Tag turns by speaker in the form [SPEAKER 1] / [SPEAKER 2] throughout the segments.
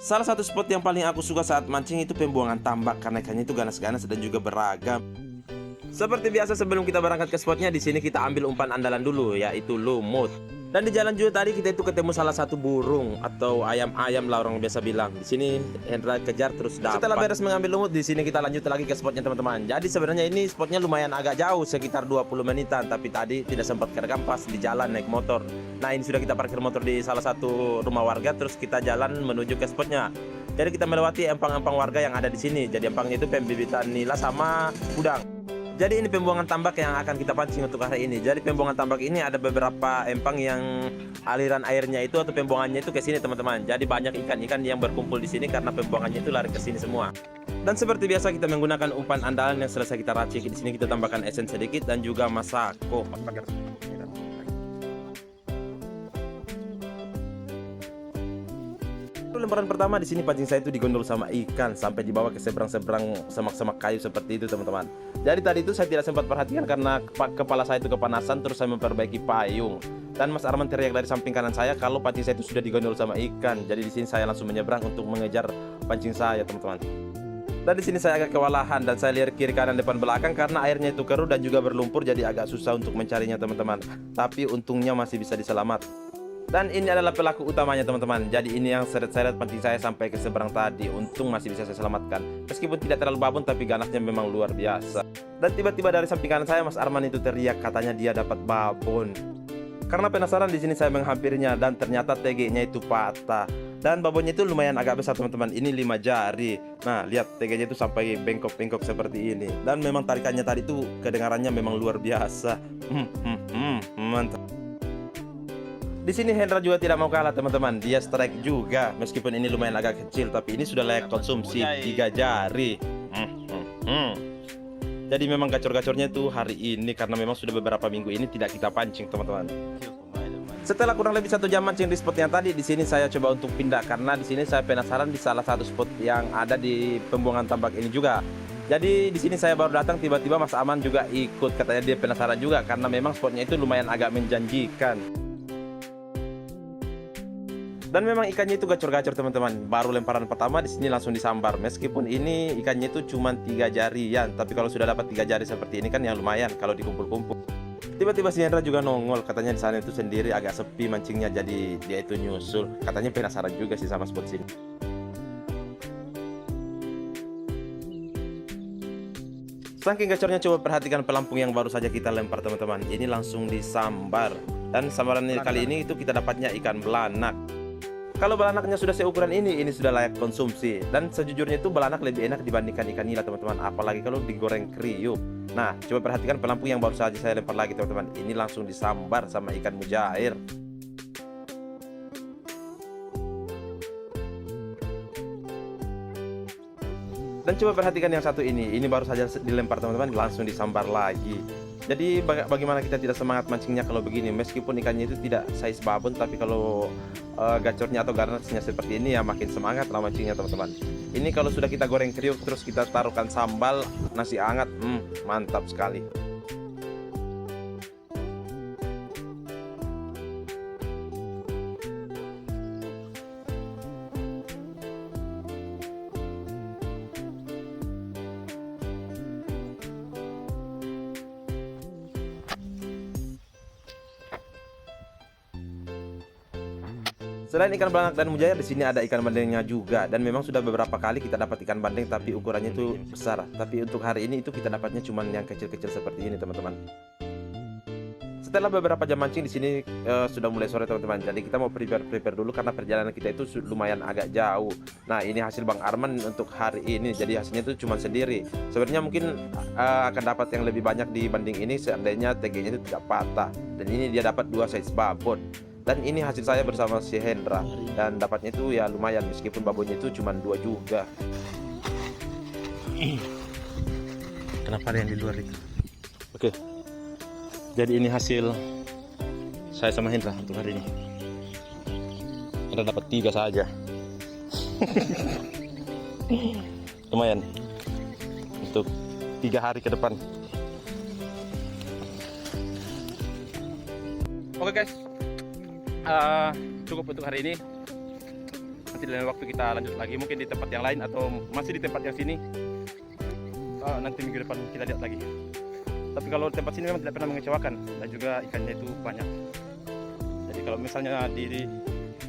[SPEAKER 1] Salah satu spot yang paling aku suka saat mancing itu pembuangan tambak karena ikannya itu ganas-ganas dan juga beragam. Seperti biasa sebelum kita berangkat ke spotnya, di sini kita ambil umpan andalan dulu yaitu lumut. Dan di jalan juga tadi kita itu ketemu salah satu burung atau ayam-ayam lah orang biasa bilang. Di sini Hendra kejar terus dapat. Setelah beres mengambil lumut, di sini kita lanjut lagi ke spotnya teman-teman. Jadi sebenarnya ini spotnya lumayan agak jauh, sekitar 20 menitan, tapi tadi tidak sempat kerekam pas di jalan naik motor. Nah, ini sudah kita parkir motor di salah satu rumah warga, terus kita jalan menuju ke spotnya. Jadi kita melewati empang-empang warga yang ada di sini. Jadi empangnya itu pembibitan nila sama udang. Jadi ini pembuangan tambak yang akan kita pancing untuk hari ini. Jadi pembuangan tambak ini ada beberapa empang yang aliran airnya itu atau pembuangannya itu ke sini teman-teman. Jadi banyak ikan-ikan yang berkumpul di sini karena pembuangannya itu lari ke sini semua. Dan seperti biasa kita menggunakan umpan andalan yang selesai kita racik. Di sini kita tambahkan esen sedikit dan juga masako. Lemparan pertama di sini pancing saya itu digondol sama ikan sampai dibawa ke seberang-seberang semak-semak kayu seperti itu teman-teman. Jadi tadi itu saya tidak sempat perhatikan karena kepala saya itu kepanasan, terus saya memperbaiki payung. Dan Mas Arman teriak dari samping kanan saya kalau pancing saya itu sudah digondol sama ikan. Jadi di sini saya langsung menyeberang untuk mengejar pancing saya teman-teman. Dan di sini saya agak kewalahan dan saya lihat kiri kanan depan belakang karena airnya itu keruh dan juga berlumpur, jadi agak susah untuk mencarinya teman-teman. Tapi untungnya masih bisa diselamat. Dan ini adalah pelaku utamanya teman-teman. Jadi ini yang seret-seret pancing saya sampai ke seberang tadi. Untung masih bisa saya selamatkan. Meskipun tidak terlalu babon tapi ganasnya memang luar biasa. Dan tiba-tiba dari samping kanan saya Mas Arman itu teriak katanya dia dapat babon. Karena penasaran di sini saya menghampirinya dan ternyata TG-nya itu patah. Dan babonnya itu lumayan agak besar teman-teman. Ini 5 jari. Nah, lihat TG-nya itu sampai bengkok-bengkok seperti ini. Dan memang tarikannya tadi itu kedengarannya memang luar biasa. Mantap. Di sini Hendra juga tidak mau kalah teman-teman. Dia strike juga. Meskipun ini lumayan agak kecil, tapi ini sudah layak konsumsi 3 jari. Jadi memang gacor-gacornya tuh hari ini karena memang sudah beberapa minggu ini tidak kita pancing teman-teman. Setelah kurang lebih 1 jam mancing di spot yang tadi, di sini saya coba untuk pindah karena di sini saya penasaran di salah satu spot yang ada di pembuangan tambak ini juga. Jadi di sini saya baru datang, tiba-tiba Mas Aman juga ikut, katanya dia penasaran juga karena memang spotnya itu lumayan agak menjanjikan. Dan memang ikannya itu gacor-gacor teman-teman. Baru lemparan pertama di sini langsung disambar. Meskipun ini ikannya itu cuma 3 jarian, tapi kalau sudah dapat 3 jari seperti ini kan yang lumayan kalau dikumpul-kumpul. Tiba-tiba si Hendra juga nongol, katanya di sana itu sendiri agak sepi mancingnya, jadi dia itu nyusul. Katanya penasaran juga sih sama spot sini. Saking gacornya, coba perhatikan pelampung yang baru saja kita lempar teman-teman. Ini langsung disambar. Dan sambaran kali ini itu kita dapatnya ikan belanak. Kalau belanaknya sudah seukuran ini sudah layak konsumsi. Dan sejujurnya itu belanak lebih enak dibandingkan ikan nila teman-teman. Apalagi kalau digoreng kriuk. Nah, coba perhatikan pelampung yang baru saja saya lempar lagi teman-teman. Ini langsung disambar sama ikan mujair. Dan coba perhatikan yang satu ini baru saja dilempar teman-teman, langsung disambar lagi. Jadi bagaimana kita tidak semangat mancingnya kalau begini. Meskipun ikannya itu tidak size babon, tapi kalau gacornya atau garnasnya seperti ini ya makin semangat lah mancingnya teman-teman. Ini kalau sudah kita goreng kriuk terus kita taruhkan sambal nasi hangat, mantap sekali. Selain ikan belanak dan mujair, di sini ada ikan bandengnya juga. Dan memang sudah beberapa kali kita dapat ikan bandeng, tapi ukurannya itu besar. Tapi untuk hari ini itu kita dapatnya cuma yang kecil-kecil seperti ini, teman-teman. Setelah beberapa jam mancing di sini sudah mulai sore, teman-teman. Jadi kita mau prepare dulu karena perjalanan kita itu lumayan agak jauh. Nah, ini hasil Bang Arman untuk hari ini. Jadi hasilnya itu cuma sendiri. Sebenarnya mungkin akan dapat yang lebih banyak dibanding ini seandainya TG-nya itu tidak patah. Dan ini dia dapat 2 size babon. Dan ini hasil saya bersama si Hendra. Dan dapatnya itu ya lumayan, meskipun babonnya itu cuma 2 juga. Kenapa ada yang di luar itu? Oke. Jadi ini hasil saya sama Hendra untuk hari ini. Hendra dapat 3 saja. Lumayan untuk 3 hari ke depan. Oke guys, cukup untuk hari ini. Nanti lain waktu kita lanjut lagi, mungkin di tempat yang lain atau masih di tempat yang sini. Nanti minggu depan kita lihat lagi. Tapi kalau tempat sini memang tidak pernah mengecewakan dan juga ikannya itu banyak. Jadi kalau misalnya di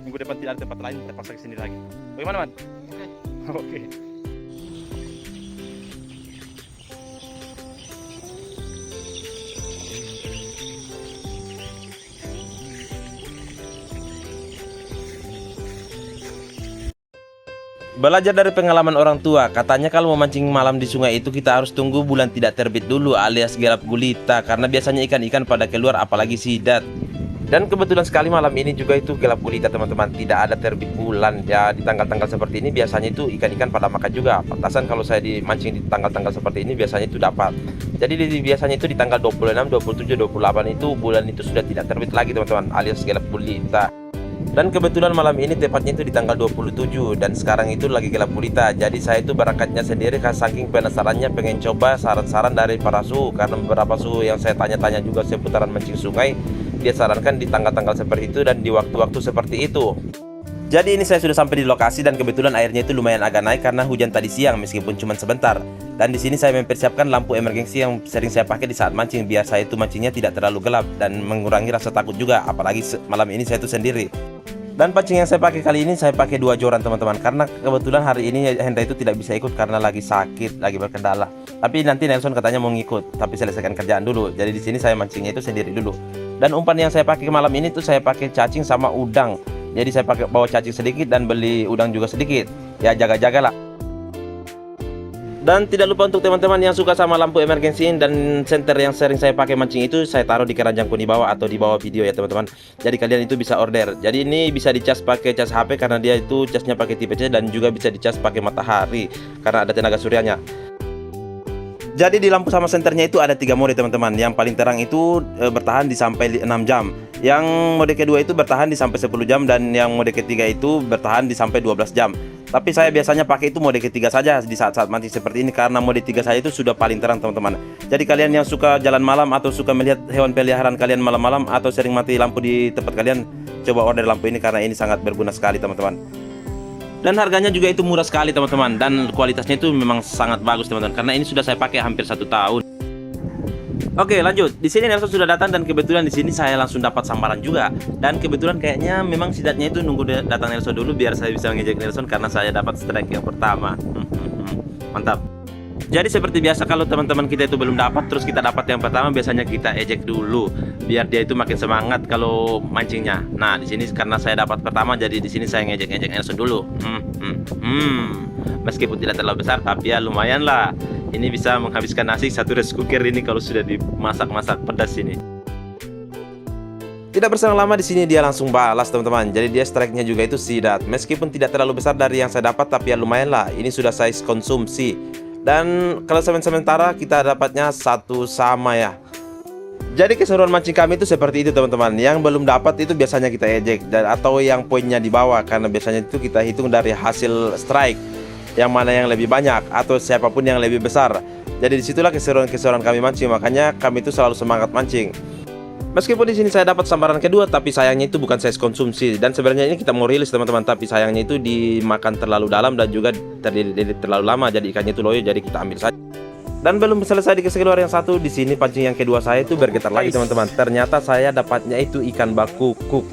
[SPEAKER 1] minggu depan tidak ada tempat lain, terpaksa ke sini lagi. Bagaimana, Man? Oke. Oke. Belajar dari pengalaman orang tua, katanya kalau memancing malam di sungai itu kita harus tunggu bulan tidak terbit dulu alias gelap gulita, karena biasanya ikan-ikan pada keluar apalagi sidat. Dan kebetulan sekali malam ini juga itu gelap gulita teman-teman, tidak ada terbit bulan ya. Di tanggal-tanggal seperti ini biasanya itu ikan-ikan pada makan juga. Pantasan kalau saya dimancing di tanggal-tanggal seperti ini biasanya itu dapat. Jadi biasanya itu di tanggal 26, 27, 28 itu bulan itu sudah tidak terbit lagi teman-teman, alias gelap gulita. Dan kebetulan malam ini tepatnya itu di tanggal 27 dan sekarang itu lagi gelap gulita. Jadi saya itu berangkatnya sendiri karena saking penasarannya pengen coba saran-saran dari para suhu, karena beberapa suhu yang saya tanya-tanya juga seputaran mancing sungai, dia sarankan di tanggal-tanggal seperti itu dan di waktu-waktu seperti itu. Jadi ini saya sudah sampai di lokasi dan kebetulan airnya itu lumayan agak naik karena hujan tadi siang meskipun cuma sebentar. Dan di sini saya mempersiapkan lampu emergensi yang sering saya pakai di saat mancing biar saya itu mancingnya tidak terlalu gelap dan mengurangi rasa takut juga, apalagi malam ini saya itu sendiri. Dan pancing yang saya pakai kali ini saya pakai 2 joran teman-teman, karena kebetulan hari ini Hendra itu tidak bisa ikut karena lagi sakit, lagi berkendala. Tapi nanti Nelson katanya mau ngikut, tapi selesaikan kerjaan dulu. Jadi di sini saya mancingnya itu sendiri dulu. Dan umpan yang saya pakai malam ini tuh saya pakai cacing sama udang. Jadi saya pakai bawa cacing sedikit dan beli udang juga sedikit. Ya jaga-jagalah. Dan tidak lupa untuk teman-teman yang suka sama lampu emergency dan senter yang sering saya pakai mancing itu saya taruh di keranjangku di bawah atau di bawah video ya teman-teman. Jadi kalian itu bisa order. Jadi ini bisa dicas pakai cas HP karena dia itu casnya pakai tipe C, dan juga bisa dicas pakai matahari karena ada tenaga suryanya. Jadi di lampu sama senternya itu ada 3 mode teman-teman. Yang paling terang itu bertahan di sampai 6 jam. Yang mode kedua itu bertahan di sampai 10 jam dan yang mode ketiga itu bertahan di sampai 12 jam. Tapi saya biasanya pakai itu mode ketiga saja di saat-saat mancing seperti ini karena mode 3 saya itu sudah paling terang teman-teman. Jadi kalian yang suka jalan malam atau suka melihat hewan peliharaan kalian malam-malam atau sering mati lampu di tempat kalian, coba order lampu ini karena ini sangat berguna sekali teman-teman. Dan harganya juga itu murah sekali teman-teman, dan kualitasnya itu memang sangat bagus teman-teman karena ini sudah saya pakai hampir 1 tahun. Oke lanjut, di sini Nelson sudah datang dan kebetulan di sini saya langsung dapat sambaran juga. Dan kebetulan kayaknya memang sidatnya itu nunggu datang Nelson dulu biar saya bisa ngejek Nelson karena saya dapat strike yang pertama. Mantap. Jadi seperti biasa kalau teman-teman kita itu belum dapat terus kita dapat yang pertama, biasanya kita ejek dulu biar dia itu makin semangat kalau mancingnya. Nah di sini karena saya dapat pertama jadi di sini saya ngejek Nelson dulu. Meskipun tidak terlalu besar tapi ya lumayan lah. Ini bisa menghabiskan nasi 1 rice cooker ini kalau sudah dimasak-masak pedas ini. Tidak berselang lama di sini dia langsung balas teman-teman. Jadi dia strike-nya juga itu sidat. Meskipun tidak terlalu besar dari yang saya dapat tapi ya lumayan lah. Ini sudah size konsumsi. Dan kalau sementara kita dapatnya 1 sama ya. Jadi keseruan mancing kami itu seperti itu teman-teman. Yang belum dapat itu biasanya kita ejek atau yang poinnya di bawah karena biasanya itu kita hitung dari hasil strike, yang mana yang lebih banyak atau siapapun yang lebih besar. Jadi disitulah keseruan kami mancing. Makanya kami itu selalu semangat mancing. Meskipun di sini saya dapat sambaran kedua, tapi sayangnya itu bukan size konsumsi. Dan sebenarnya ini kita mau rilis teman-teman, tapi sayangnya itu dimakan terlalu dalam dan juga terlalu lama. Jadi ikannya itu loyo, jadi kita ambil saja. Dan belum selesai di keseluruhan yang satu, di sini pancing yang kedua saya itu bergetar lagi teman-teman. Ternyata saya dapatnya itu ikan bakukuk.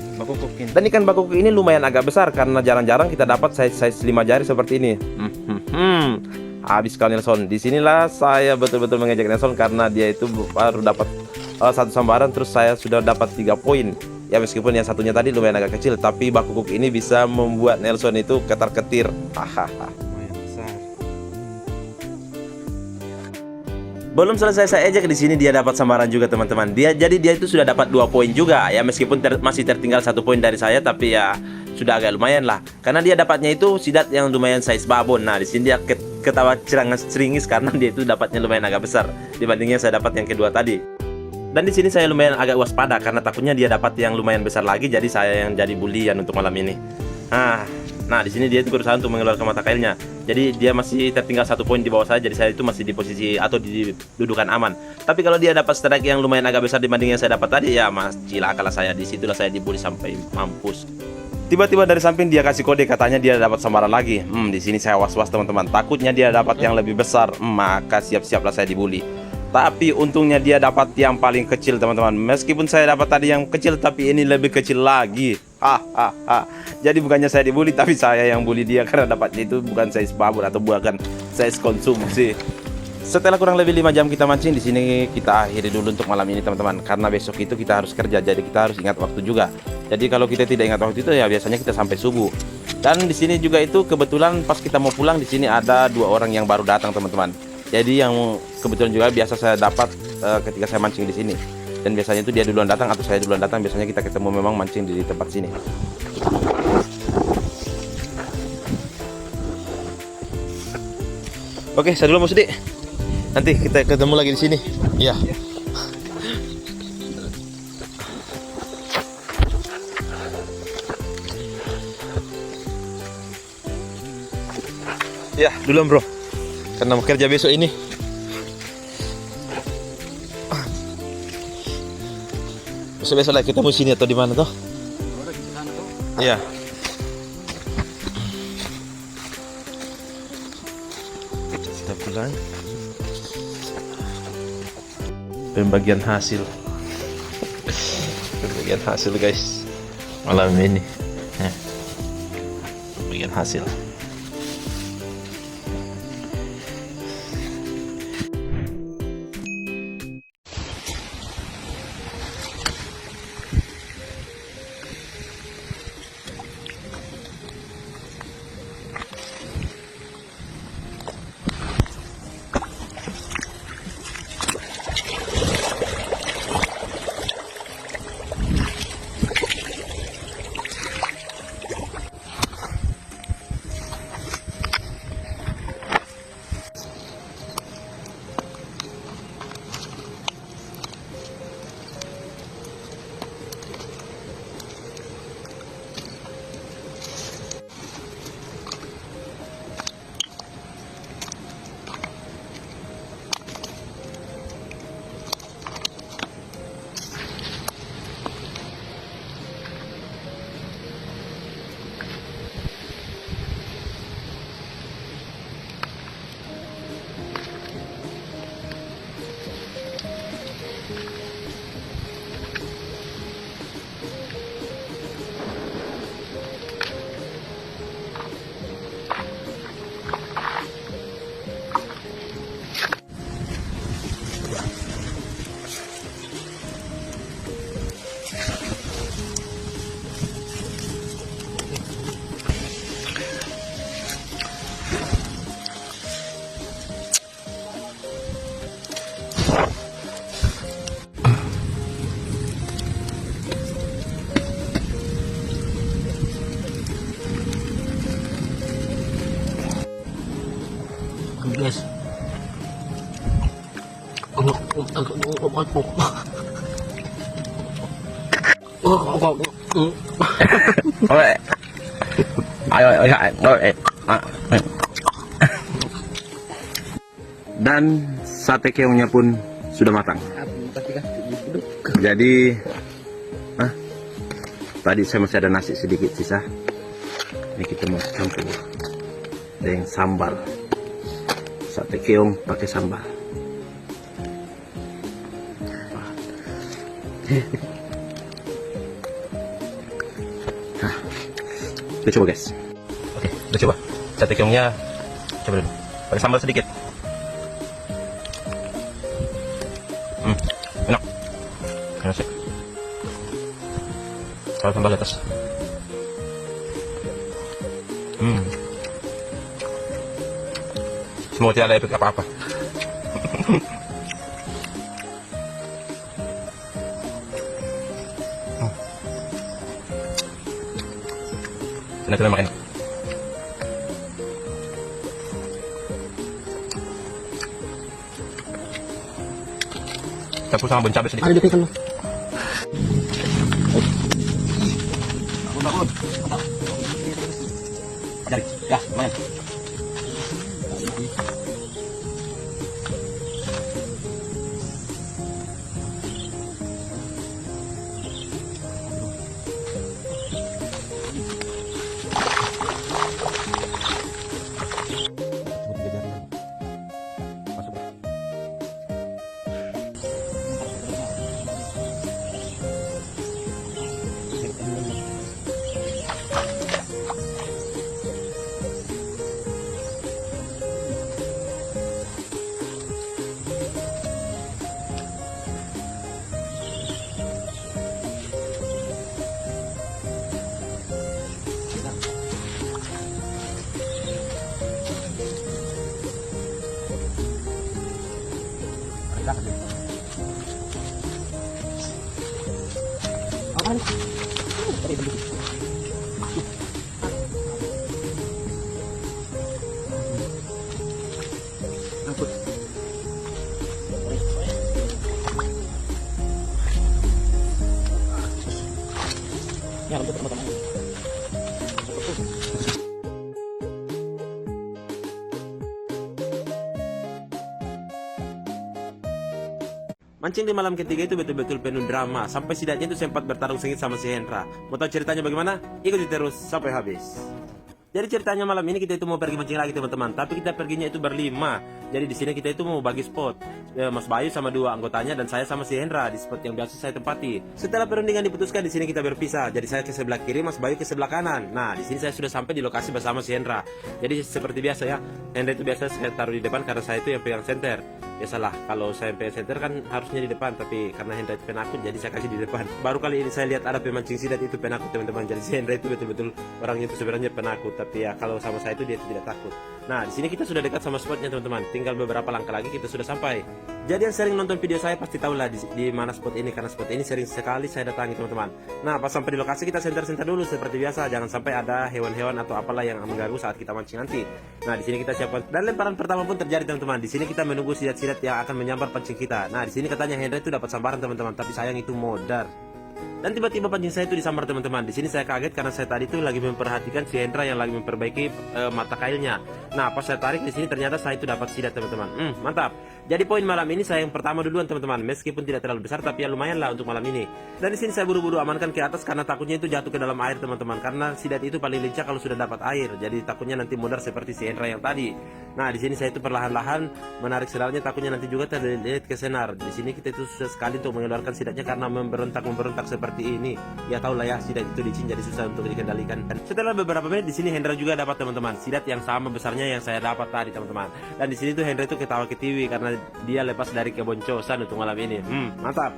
[SPEAKER 1] Dan ikan bakukuk ini lumayan agak besar karena jarang-jarang kita dapat size 5 jari seperti ini. Habis kali Nelson. Disinilah saya betul-betul mengejek Nelson karena dia itu baru dapat 1 sambaran terus saya sudah dapat 3 poin. Ya meskipun yang satunya tadi lumayan agak kecil, tapi bakukuk ini bisa membuat Nelson itu ketar-ketir. Hahaha. Belum selesai saya ejek, di sini dia dapat sambaran juga teman-teman. Jadi dia itu sudah dapat 2 poin juga ya, meskipun masih tertinggal 1 poin dari saya, tapi ya sudah agak lumayan lah. Karena dia dapatnya itu sidat yang lumayan size babon. Nah di sini dia ketawa ceringis karena dia itu dapatnya lumayan agak besar dibandingnya saya dapat yang kedua tadi. Dan di sini saya lumayan agak waspada karena takutnya dia dapat yang lumayan besar lagi, jadi saya yang jadi bulian untuk malam ini. Nah di sini dia itu berusaha untuk mengeluarkan mata kailnya. Jadi dia masih tertinggal 1 poin di bawah saya, jadi saya itu masih di posisi atau di dudukan aman. Tapi kalau dia dapat strike yang lumayan agak besar dibanding yang saya dapat tadi, ya mas cilaka lah saya. Disitulah saya dibully sampai mampus. Tiba-tiba dari samping dia kasih kode, katanya dia dapat sambaran lagi. Di sini saya was-was teman-teman. Takutnya dia dapat yang lebih besar. Maka siap-siaplah saya dibully. Tapi untungnya dia dapat yang paling kecil teman-teman. Meskipun saya dapat tadi yang kecil, tapi ini lebih kecil lagi. Jadi bukannya saya dibully, tapi saya yang bully dia karena dapatnya itu bukan size babur atau bukan size konsumsi. Setelah kurang lebih 5 jam kita mancing, di sini kita akhiri dulu untuk malam ini teman-teman. Karena besok itu kita harus kerja, jadi kita harus ingat waktu juga. Jadi kalau kita tidak ingat waktu itu ya biasanya kita sampai subuh. Dan di sini juga itu kebetulan pas kita mau pulang, di sini ada 2 orang yang baru datang teman-teman. Jadi yang kebetulan juga biasa saya dapat ketika saya mancing di sini. Dan biasanya itu dia duluan datang atau saya duluan datang. Biasanya kita ketemu memang mancing di tempat sini. Oke, saya dulu Mas Dik. Nanti kita ketemu lagi di sini. Iya. Ya, duluan bro. Karena mau kerja besok ini. Besok-besok lagi kita mau sini atau di mana toh? Iya. Kita pulang. Pembagian hasil guys malam ini. Pembagian hasil.
[SPEAKER 2] Guys,
[SPEAKER 1] dan sate keongnya pun sudah matang. Jadi tadi saya masih ada nasi sedikit sisa. Ini kita mau campur dengan sambal. Sate keong pakai sambal. Nah, kita coba guys. Oke, kita coba. Sate keongnya coba dulu. Pakai sambal sedikit. Enak. Enak sih. Kalau sambal di atas. Semua tidak ada efek apa-apa. Enak makan. Campur sama bon cabai sedikit.
[SPEAKER 2] ada dekat
[SPEAKER 1] Bangun. Cari. Ya, lumayan. berangkat deh. Apaan? Tadi belum. Angkut. Ya, untuk teman-teman. Mancing di malam ketiga itu betul-betul penuh drama. Sampai setidaknya itu sempat bertarung sengit sama si Hendra. Mau tahu ceritanya bagaimana? Ikuti terus sampai habis. Jadi ceritanya malam ini kita itu mau pergi mancing lagi teman-teman. Tapi kita perginya itu berlima. Jadi di sini kita itu mau bagi spot. Mas Bayu sama 2 anggotanya dan saya sama si Hendra di spot yang biasa saya tempati. Setelah perundingan diputuskan di sini kita berpisah. Jadi saya ke sebelah kiri, Mas Bayu ke sebelah kanan. Nah di sini saya sudah sampai di lokasi bersama si Hendra. Jadi seperti biasa ya. Hendra itu biasa saya taruh di depan karena saya itu yang pegang senter. Biasalah kalau saya pegang senter kan harusnya di depan, tapi karena Hendra itu penakut jadi saya kasih di depan. Baru kali ini saya lihat ada pemancing sidat itu penakut teman-teman. Jadi si Hendra itu betul-betul orangnya itu sebenarnya penakut, tapi ya kalau sama saya itu dia tidak takut. Nah di sini kita sudah dekat sama spotnya teman-teman. Tinggal beberapa langkah lagi kita sudah sampai. Jadi yang sering nonton video saya pasti tahu lah di mana spot ini, karena spot ini sering sekali saya datangi teman-teman. Nah pas sampai di lokasi kita senter-senter dulu seperti biasa, jangan sampai ada hewan-hewan atau apalah yang mengganggu saat kita mancing nanti. Nah di sini kita siapkan dan lemparan pertama pun terjadi teman-teman. Di sini kita menunggu sidat-sidat yang akan menyambar pancing kita. Nah di sini katanya Hendra itu dapat sambaran teman-teman, tapi sayang itu modar. Dan tiba-tiba pancing saya itu disambar teman-teman. Di sini saya kaget karena saya tadi itu lagi memperhatikan si Hendra yang lagi memperbaiki mata kailnya. Nah pas saya tarik di sini ternyata saya itu dapat sidat teman-teman. Mantap. Jadi poin malam ini saya yang pertama duluan teman-teman. Meskipun tidak terlalu besar tapi ya lumayan lah untuk malam ini. Dan di sini saya buru-buru amankan ke atas karena takutnya itu jatuh ke dalam air teman-teman. Karena sidat itu paling lincah kalau sudah dapat air. Jadi takutnya nanti modar seperti si Hendra yang tadi. Nah di sini saya itu perlahan-lahan menarik senarnya, takutnya nanti juga terlilit ke senar. Di sini kita itu susah sekali untuk mengeluarkan sidatnya karena memberontak seperti ini. Ya tahu lah ya, sidat itu licin jadi susah untuk dikendalikan. Dan setelah beberapa menit di sini Hendra juga dapat teman-teman sidat yang sama besarnya yang saya dapat tadi teman-teman. Dan di sini tuh Hendra itu ketawa ketiwi karena dia lepas dari keboncosan untuk malam ini. Mantap.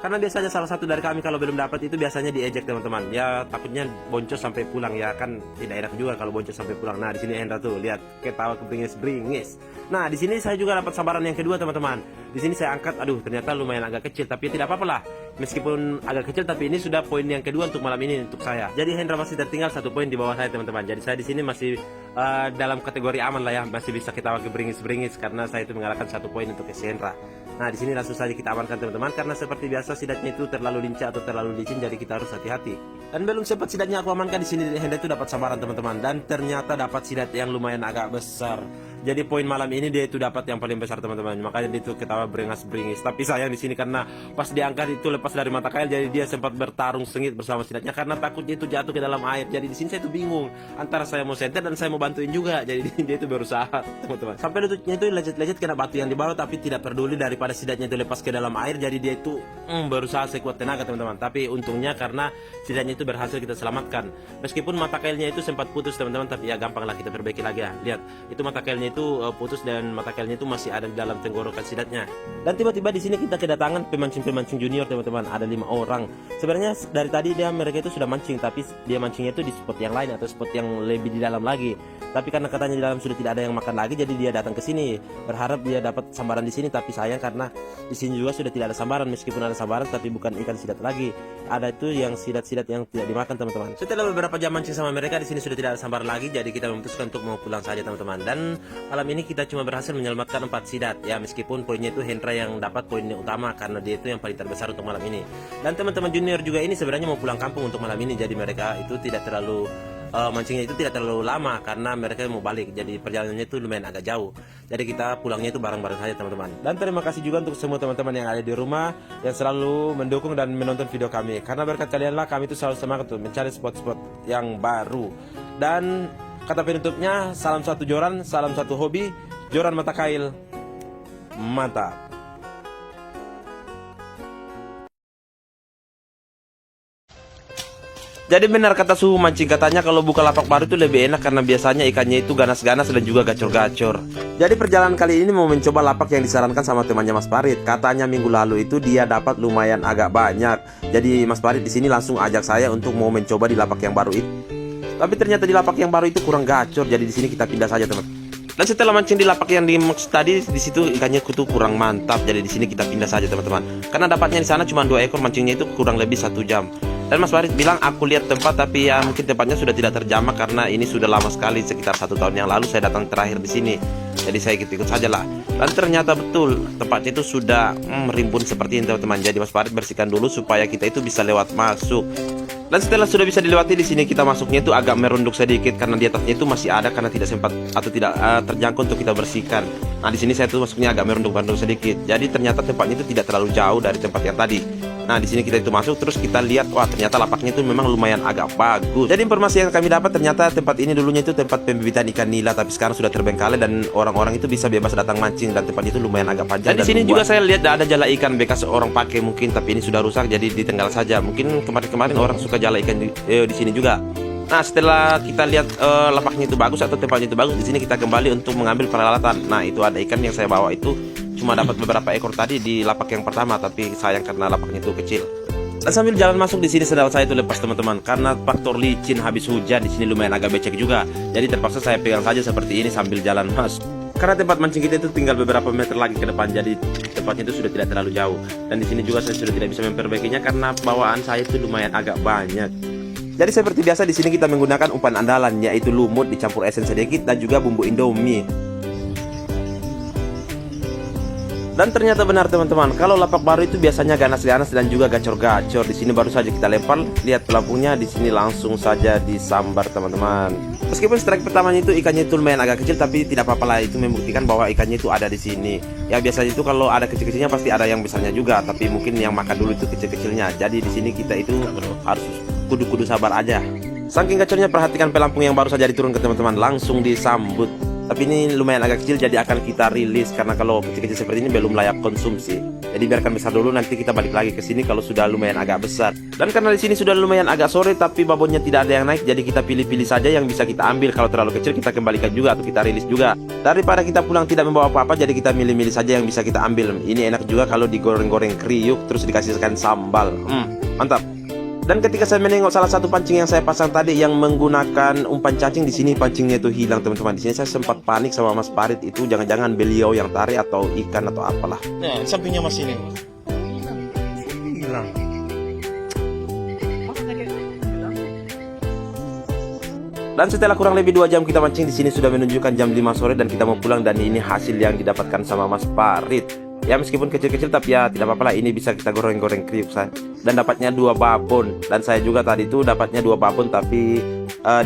[SPEAKER 1] Karena biasanya salah satu dari kami kalau belum dapat itu biasanya diejek teman-teman. Ya takutnya boncos sampai pulang, ya kan tidak enak juga kalau boncos sampai pulang. Nah di sini Hendra tuh lihat ketawa kebringis-bringis. Nah di sini saya juga dapat sambaran yang kedua teman-teman. Di sini saya angkat, aduh ternyata lumayan agak kecil tapi tidak apa-apa lah. Meskipun agak kecil tapi ini sudah poin yang kedua untuk malam ini untuk saya. Jadi Hendra masih tertinggal 1 poin di bawah saya teman-teman. Jadi saya di sini masih dalam kategori aman lah ya, masih bisa ketawa kebringis-bringis karena saya itu mengalahkan 1 poin untuk si Hendra. Nah di sini langsung saja kita amankan teman-teman karena seperti biasa sidatnya itu terlalu lincah atau terlalu licin, jadi kita harus hati-hati. Dan belum sempat sidatnya aku amankan di sini Hendra itu dapat sambaran teman-teman, dan ternyata dapat sidat yang lumayan agak besar. Jadi poin malam ini dia itu dapat yang paling besar teman-teman, makanya dia itu ketawa beringas-beringis. Tapi sayang di sini karena pas diangkat itu lepas dari mata kail, jadi dia sempat bertarung sengit bersama sidatnya karena takutnya itu jatuh ke dalam air. Jadi di sini saya itu bingung antara saya mau senter dan saya mau bantuin juga. Jadi dia itu berusaha teman-teman. Sampai lututnya itu lecet-lecet kena batu yang di bawah, tapi tidak peduli daripada sidatnya itu lepas ke dalam air. Jadi dia itu berusaha sekuat tenaga teman-teman. Tapi untungnya karena sidatnya itu berhasil kita selamatkan. Meskipun mata kailnya itu sempat putus teman-teman, tapi ya gampang lah kita perbaiki lagi ya. Lihat itu mata kailnya itu putus dan mata kailnya itu masih ada di dalam tenggorokan sidatnya. Dan tiba-tiba di sini kita kedatangan pemancing-pemancing junior teman-teman, ada 5 orang. Sebenarnya dari tadi mereka itu sudah mancing, tapi dia mancingnya itu di spot yang lain atau spot yang lebih di dalam lagi. Tapi karena katanya di dalam sudah tidak ada yang makan lagi, jadi dia datang ke sini berharap dia dapat sambaran di sini. Tapi sayang karena di sini juga sudah tidak ada sambaran, meskipun ada sambaran tapi bukan ikan sidat lagi. Ada itu yang sidat-sidat yang tidak dimakan teman-teman. Setelah beberapa jam mancing sama mereka di sini sudah tidak ada sambaran lagi, jadi kita memutuskan untuk mau pulang saja teman-teman. Dan malam ini kita cuma berhasil menyelamatkan 4 sidat ya, meskipun poinnya itu Hendra yang dapat poinnya utama karena dia itu yang paling terbesar untuk malam ini. Dan teman-teman junior juga ini sebenarnya mau pulang kampung untuk malam ini, jadi mereka itu tidak terlalu mancingnya itu tidak terlalu lama karena mereka mau balik, jadi perjalanannya itu lumayan agak jauh. Jadi kita pulangnya itu bareng-bareng saja teman-teman. Dan terima kasih juga untuk semua teman-teman yang ada di rumah yang selalu mendukung dan menonton video kami, karena berkat kalian lah kami itu selalu semangat tuh mencari spot-spot yang baru. Dan kata penutupnya, salam satu joran, salam satu hobi, joran mata kail, mantap. Jadi benar kata suhu mancing, katanya kalau buka lapak baru itu lebih enak karena biasanya ikannya itu ganas-ganas dan juga gacor-gacor. Jadi perjalanan kali ini mau mencoba lapak yang disarankan sama temannya Mas Farid. Katanya minggu lalu itu dia dapat lumayan agak banyak. Jadi Mas Farid di sini langsung ajak saya untuk mau mencoba di lapak yang baru itu. Tapi ternyata di lapak yang baru itu kurang gacor, jadi di sini kita pindah saja teman. Dan setelah mancing di lapak yang dimaksud tadi, di situ ikannya tuh kurang mantap. Jadi di sini kita pindah saja teman-teman. Karena dapatnya di sana cuma 2 ekor, mancingnya itu kurang lebih 1 jam. Dan Mas Farid bilang aku lihat tempat, tapi ya mungkin tempatnya sudah tidak terjamah karena ini sudah lama sekali, sekitar 1 tahun yang lalu saya datang terakhir di sini. Jadi saya ikut-ikut saja lah. Dan ternyata betul tempatnya itu sudah merimbun seperti ini teman-teman. Jadi Mas Farid bersihkan dulu supaya kita itu bisa lewat masuk. Dan setelah sudah bisa dilewati, di sini kita masuknya itu agak merunduk sedikit karena di atasnya itu masih ada karena tidak sempat atau tidak terjangkau untuk kita bersihkan. Nah di sini saya tuh masuknya agak merunduk sedikit. Jadi ternyata tempatnya itu tidak terlalu jauh dari tempat yang tadi. Nah di sini kita itu masuk, terus kita lihat, wah ternyata lapaknya itu memang lumayan agak bagus. Jadi informasi yang kami dapat, ternyata tempat ini dulunya itu tempat pembibitan ikan nila, tapi sekarang sudah terbengkalai dan orang-orang itu bisa bebas datang mancing, dan tempat itu lumayan agak panjang. Dan di sini juga saya lihat ada jala ikan bekas orang pakai mungkin, tapi ini sudah rusak jadi ditinggal saja. Mungkin kemarin-kemarin orang suka jala ikan di sini juga. Nah setelah kita lihat lapaknya itu bagus atau tempatnya itu bagus, di sini kita kembali untuk mengambil peralatan. Nah itu ada ikan yang saya bawa itu cuma dapat beberapa ekor tadi di lapak yang pertama, tapi sayang karena lapaknya itu kecil. Dan sambil jalan masuk di sini sendal saya itu lepas teman-teman, karena faktor licin habis hujan di sini lumayan agak becek juga. Jadi terpaksa saya pegang saja seperti ini sambil jalan masuk. Karena tempat mancing kita itu tinggal beberapa meter lagi ke depan, jadi tempatnya itu sudah tidak terlalu jauh. Dan di sini juga saya sudah tidak bisa memperbaikinya karena bawaan saya itu lumayan agak banyak. Jadi seperti biasa di sini kita menggunakan umpan andalan, yaitu lumut dicampur esen sedikit dan juga bumbu Indomie. Dan ternyata benar teman-teman, kalau lapak baru itu biasanya ganas-ganas dan juga gacor-gacor. Di sini baru saja kita lempar, lihat pelampungnya, di sini langsung saja disambar teman-teman. Meskipun strike pertamanya itu ikannya itu lumayan agak kecil, tapi tidak apa-apa lah, itu membuktikan bahwa ikannya itu ada di sini. Ya biasanya itu kalau ada kecil-kecilnya pasti ada yang besarnya juga, tapi mungkin yang makan dulu itu kecil-kecilnya. Jadi di sini kita itu harus kudu-kudu sabar aja. Saking gacornya, perhatikan pelampung yang baru saja diturun ke teman-teman, langsung disambut. Tapi ini lumayan agak kecil, jadi akan kita rilis karena kalau kecil-kecil seperti ini belum layak konsumsi. Jadi biarkan besar dulu, nanti kita balik lagi ke sini kalau sudah lumayan agak besar. Dan karena di sini sudah lumayan agak sore tapi babonnya tidak ada yang naik, jadi kita pilih-pilih saja yang bisa kita ambil. Kalau terlalu kecil kita kembalikan juga atau kita rilis juga. Daripada kita pulang tidak membawa apa-apa, jadi kita milih-milih saja yang bisa kita ambil. Ini enak juga kalau digoreng-goreng kriuk terus dikasihkan sambal. Mantap. Dan ketika saya menengok salah satu pancing yang saya pasang tadi yang menggunakan umpan cacing, di sini pancingnya itu hilang teman-teman. Di sini saya sempat panik sama Mas Farid, itu jangan-jangan beliau yang tarik atau ikan atau apalah.
[SPEAKER 2] Nah, sampingnya masih ini. Hilang.
[SPEAKER 1] Dan setelah kurang lebih 2 jam kita mancing, di sini sudah menunjukkan jam 5 sore dan kita mau pulang, dan ini hasil yang didapatkan sama Mas Farid. Ya meskipun kecil-kecil tapi ya tidak apa-apa lah, ini bisa kita goreng-goreng kriuk saya. Dan dapatnya 2 babon. Dan saya juga tadi itu dapatnya 2 babon tapi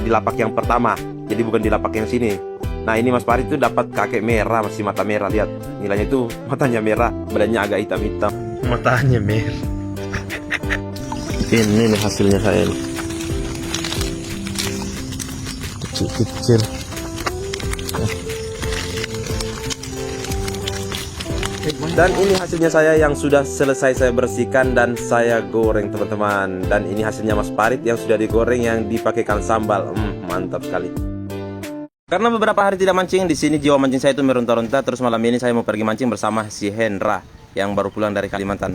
[SPEAKER 1] di lapak yang pertama, jadi bukan di lapak yang sini. Nah ini Mas Farid itu dapat kakek merah, masih mata merah, lihat nilainya itu, matanya merah, badannya agak hitam-hitam.
[SPEAKER 2] Matanya merah.
[SPEAKER 1] Ini nih hasilnya saya nih.
[SPEAKER 2] Kecil-kecil.
[SPEAKER 1] Dan ini hasilnya saya yang sudah selesai saya bersihkan dan saya goreng teman-teman. Dan ini hasilnya Mas Farid yang sudah digoreng yang dipakaikan sambal. Mantap sekali. Karena beberapa hari tidak mancing, di sini jiwa mancing saya itu meronta-ronta. Terus malam ini saya mau pergi mancing bersama si Hendra yang baru pulang dari Kalimantan.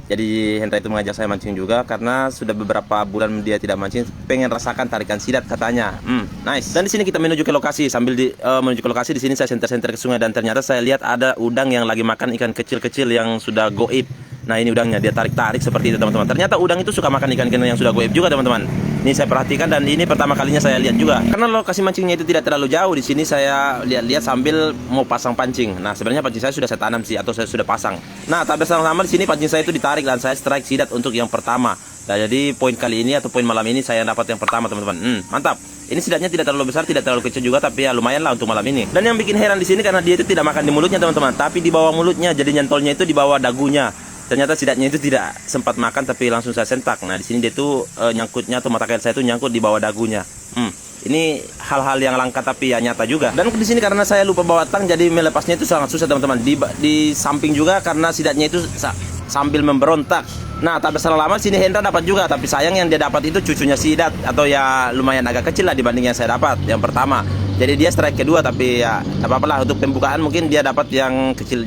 [SPEAKER 1] Jadi Hendra itu mengajak saya mancing juga karena sudah beberapa bulan dia tidak mancing, pengen rasakan tarikan sidat katanya. Nice. Dan di sini kita menuju ke lokasi. Sambil menuju ke lokasi, di sini saya senter-senter ke sungai dan ternyata saya lihat ada udang yang lagi makan ikan kecil-kecil yang sudah goib. Nah ini udangnya, dia tarik-tarik seperti itu teman-teman. Ternyata udang itu suka makan ikan-ikan yang sudah goib juga teman-teman. Ini saya perhatikan dan ini pertama kalinya saya lihat juga. Karena lokasi mancingnya itu tidak terlalu jauh, di sini saya lihat-lihat sambil mau pasang pancing. Nah sebenarnya pancing saya sudah saya tanam sih, atau saya sudah pasang. Nah tak bersama-sama di sini pancing saya itu ditarik dan saya strike sidat untuk yang pertama. Nah jadi poin kali ini atau poin malam ini saya dapat yang pertama teman-teman. Mantap. Ini sidatnya tidak terlalu besar, tidak terlalu kecil juga, tapi ya lumayan lah untuk malam ini. Dan yang bikin heran di sini karena dia itu tidak makan di mulutnya teman-teman, tapi di bawah mulutnya. Jadi nyantolnya itu di bawah dagunya. Ternyata sidatnya itu tidak sempat makan tapi langsung saya sentak. Nah di sini dia tuh nyangkutnya atau mata kail saya itu nyangkut di bawah dagunya. Ini hal-hal yang langka tapi ya nyata juga. Dan di sini karena saya lupa bawa tang, jadi melepasnya itu sangat susah teman-teman. Di samping juga karena sidatnya itu sambil memberontak. Nah tak berselang lama sini Hendra dapat juga, tapi sayang yang dia dapat itu cucunya sidat atau ya lumayan agak kecil lah dibanding yang saya dapat yang pertama. Jadi dia strike kedua, tapi ya tak apa-apa lah, untuk pembukaan mungkin dia dapat yang kecil.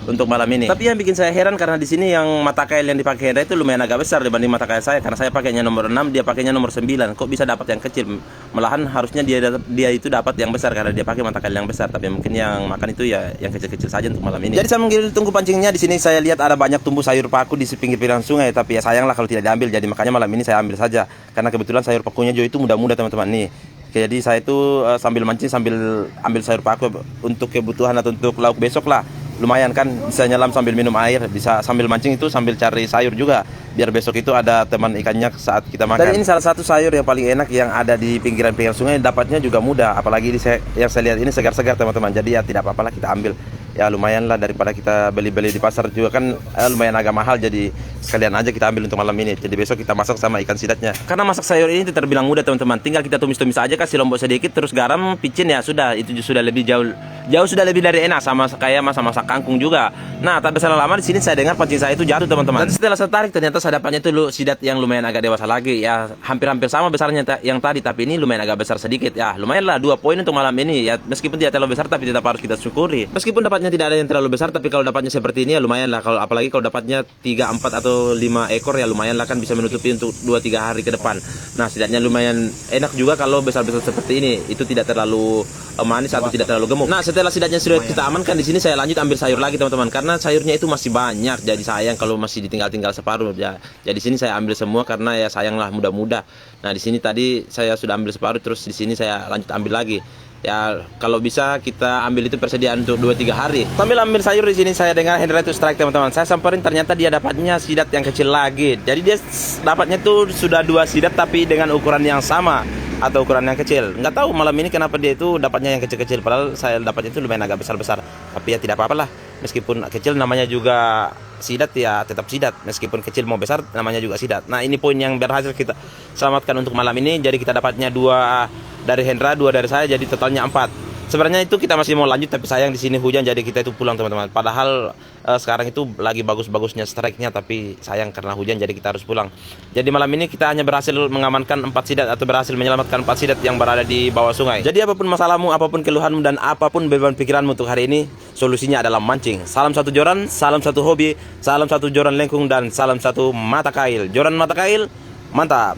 [SPEAKER 1] untuk malam ini. Tapi yang bikin saya heran karena di sini yang mata kail yang dipakai Hendra itu lumayan agak besar dibanding mata kail saya, karena saya pakainya nomor 6, dia pakainya nomor 9. Kok bisa dapat yang kecil? Malahan harusnya dia itu dapat yang besar karena dia pakai mata kail yang besar, tapi mungkin yang makan itu ya yang kecil-kecil saja untuk malam ini. Jadi sambil tunggu pancingnya, di sini saya lihat ada banyak tumbuh sayur paku di pinggir-pinggir sungai, tapi ya sayanglah kalau tidak diambil. Jadi makanya malam ini saya ambil saja karena kebetulan sayur pakunya juga itu muda-muda teman-teman nih. Jadi saya itu sambil mancing sambil ambil sayur paku untuk kebutuhan atau untuk lauk besok lah. Lumayan kan, bisa nyelam sambil minum air, bisa sambil mancing itu sambil cari sayur juga, biar besok itu ada teman ikannya saat kita makan. Dan ini salah satu sayur yang paling enak yang ada di pinggiran-pinggiran sungai, dapatnya juga mudah, apalagi yang saya lihat ini segar-segar teman-teman. Jadi ya tidak apa-apa lah kita ambil. Ya lumayan lah daripada kita beli-beli di pasar juga kan lumayan agak mahal, jadi sekalian aja kita ambil untuk malam ini. Jadi besok kita masak sama ikan sidatnya. Karena masak sayur ini terbilang mudah teman-teman, tinggal kita tumis-tumis aja, kasih lombok sedikit, terus garam, picin, ya sudah, itu sudah lebih jauh sudah lebih dari enak, sama kayak masak masak kangkung juga. Nah, tak berselang lama di sini saya dengar pancing saya itu jatuh teman-teman. Dan setelah saya tarik ternyata saya dapatnya itu sidat yang lumayan agak dewasa lagi, ya hampir-hampir sama besarnya yang tadi, tapi ini lumayan agak besar sedikit. Ya lumayan lah, 2 poin untuk malam ini. Ya meskipun tidak terlalu besar tapi tetap harus kita syukuri. Meskipun dapatnya tidak ada yang terlalu besar, tapi kalau dapatnya seperti ini ya lumayan lah. Kalau apalagi kalau dapatnya 3, 4 atau 5 ekor ya lumayan lah, kan bisa menutupi untuk 2-3 hari ke depan. Nah, sidatnya lumayan enak juga kalau besar-besar seperti ini. Itu tidak terlalu manis atau tidak terlalu gemuk. Nah, setelah sidatnya sudah kita amankan, di sini saya lanjut ambil sayur lagi teman-teman, karena sayurnya itu masih banyak. Jadi sayang kalau masih ditinggal-tinggal separuh ya. Jadi sini saya ambil semua karena ya sayang lah, muda-muda. Nah, di sini tadi saya sudah ambil separuh, terus di sini saya lanjut ambil lagi. Ya kalau bisa kita ambil itu persediaan untuk 2-3 hari. Sambil ambil sayur di sini saya dengar Hendra itu strike teman-teman. Saya samperin, ternyata dia dapatnya sidat yang kecil lagi. Jadi dia dapatnya tuh sudah 2 sidat tapi dengan ukuran yang sama atau ukuran yang kecil. Nggak tahu malam ini kenapa dia itu dapatnya yang kecil-kecil, padahal saya dapatnya itu lumayan agak besar-besar. Tapi ya tidak apa-apa lah, meskipun kecil namanya juga sidat, ya tetap sidat. Meskipun kecil mau besar namanya juga sidat. Nah, ini poin yang berhasil kita selamatkan untuk malam ini. Jadi kita dapatnya 2 dari Hendra, 2 dari saya, jadi totalnya 4. Sebenarnya itu kita masih mau lanjut, tapi sayang di sini hujan, jadi kita itu pulang teman-teman. Padahal sekarang itu lagi bagus-bagusnya strike-nya, tapi sayang karena hujan jadi kita harus pulang. Jadi malam ini kita hanya berhasil mengamankan 4 sidat atau berhasil menyelamatkan 4 sidat yang berada di bawah sungai. Jadi apapun masalahmu, apapun keluhanmu, dan apapun beban pikiranmu untuk hari ini, solusinya adalah mancing. Salam satu joran, salam satu hobi, salam satu joran lengkung, dan salam satu mata kail. Joran mata kail, mantap.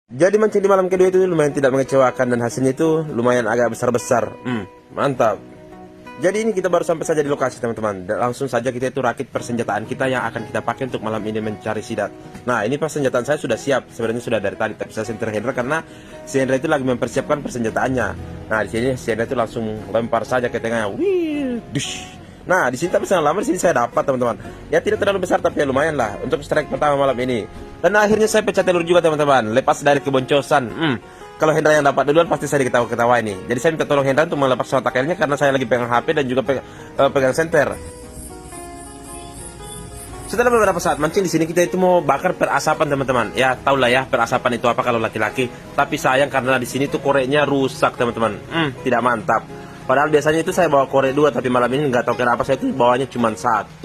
[SPEAKER 1] Jadi mancing di malam kedua itu lumayan tidak mengecewakan, dan hasilnya itu lumayan agak besar-besar. Mantap. Jadi ini kita baru sampai saja di lokasi teman-teman. Langsung saja kita itu rakit persenjataan kita yang akan kita pakai untuk malam ini mencari sidat. Nah, ini persenjataan saya sudah siap. Sebenarnya sudah dari tadi, tapi saya senter Hendra karena si Hendra itu lagi mempersiapkan persenjataannya. Nah, di sini si Hendra itu langsung lempar saja ke tengahnya. Wih, dush. Nah, di sini tapi sangat lama, di sini saya dapat teman-teman. Ya tidak terlalu besar tapi ya lumayan lah untuk strike pertama malam ini. Dan akhirnya saya pecah telur juga teman-teman, lepas dari keboncosan. Kalau Hendra yang dapat duluan pasti saya diketawa-ketawa ini. Jadi saya minta tolong Hendra untuk melepas mata kailnya karena saya lagi pegang HP dan juga pegang senter. Setelah beberapa saat mancing di sini, kita itu mau bakar perasapan teman-teman. Ya tau lah ya perasapan itu apa kalau laki-laki. Tapi sayang karena di sini tuh koreknya rusak teman-teman. Tidak mantap. Padahal biasanya itu saya bawa korek 2, tapi malam ini nggak tahu kenapa saya itu bawanya cuma 1.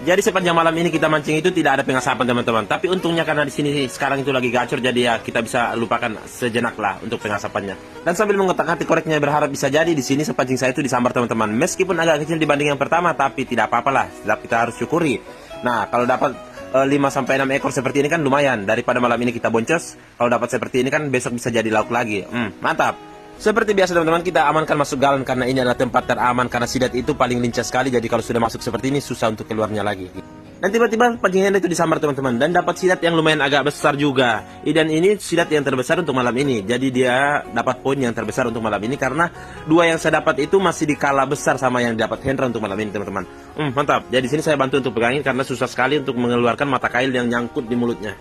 [SPEAKER 1] Jadi sepanjang malam ini kita mancing itu tidak ada pengasapan teman-teman. Tapi untungnya karena di sini sekarang itu lagi gacor, jadi ya kita bisa lupakan sejenak lah untuk pengasapannya. Dan sambil mengotak-atik koreknya, berharap bisa jadi di sini sepancing saya itu disambar teman-teman. Meskipun agak kecil dibanding yang pertama, tapi tidak apa-apa lah. Tetap kita harus syukuri. Nah, kalau dapat 5-6 ekor seperti ini kan lumayan. Daripada malam ini kita boncos, kalau dapat seperti ini kan besok bisa jadi lauk lagi. Mantap. Seperti biasa teman-teman, kita amankan masuk galan karena ini adalah tempat teraman, karena sidat itu paling lincah sekali. Jadi kalau sudah masuk seperti ini susah untuk keluarnya lagi. Dan tiba-tiba pancing Hendra itu disambar teman-teman, dan dapat sidat yang lumayan agak besar juga. Dan ini sidat yang terbesar untuk malam ini. Jadi dia dapat poin yang terbesar untuk malam ini karena 2 yang saya dapat itu masih dikala besar sama yang dapat Hendra untuk malam ini teman-teman. Mantap. Jadi sini saya bantu untuk pegangin karena susah sekali untuk mengeluarkan mata kail yang nyangkut di mulutnya.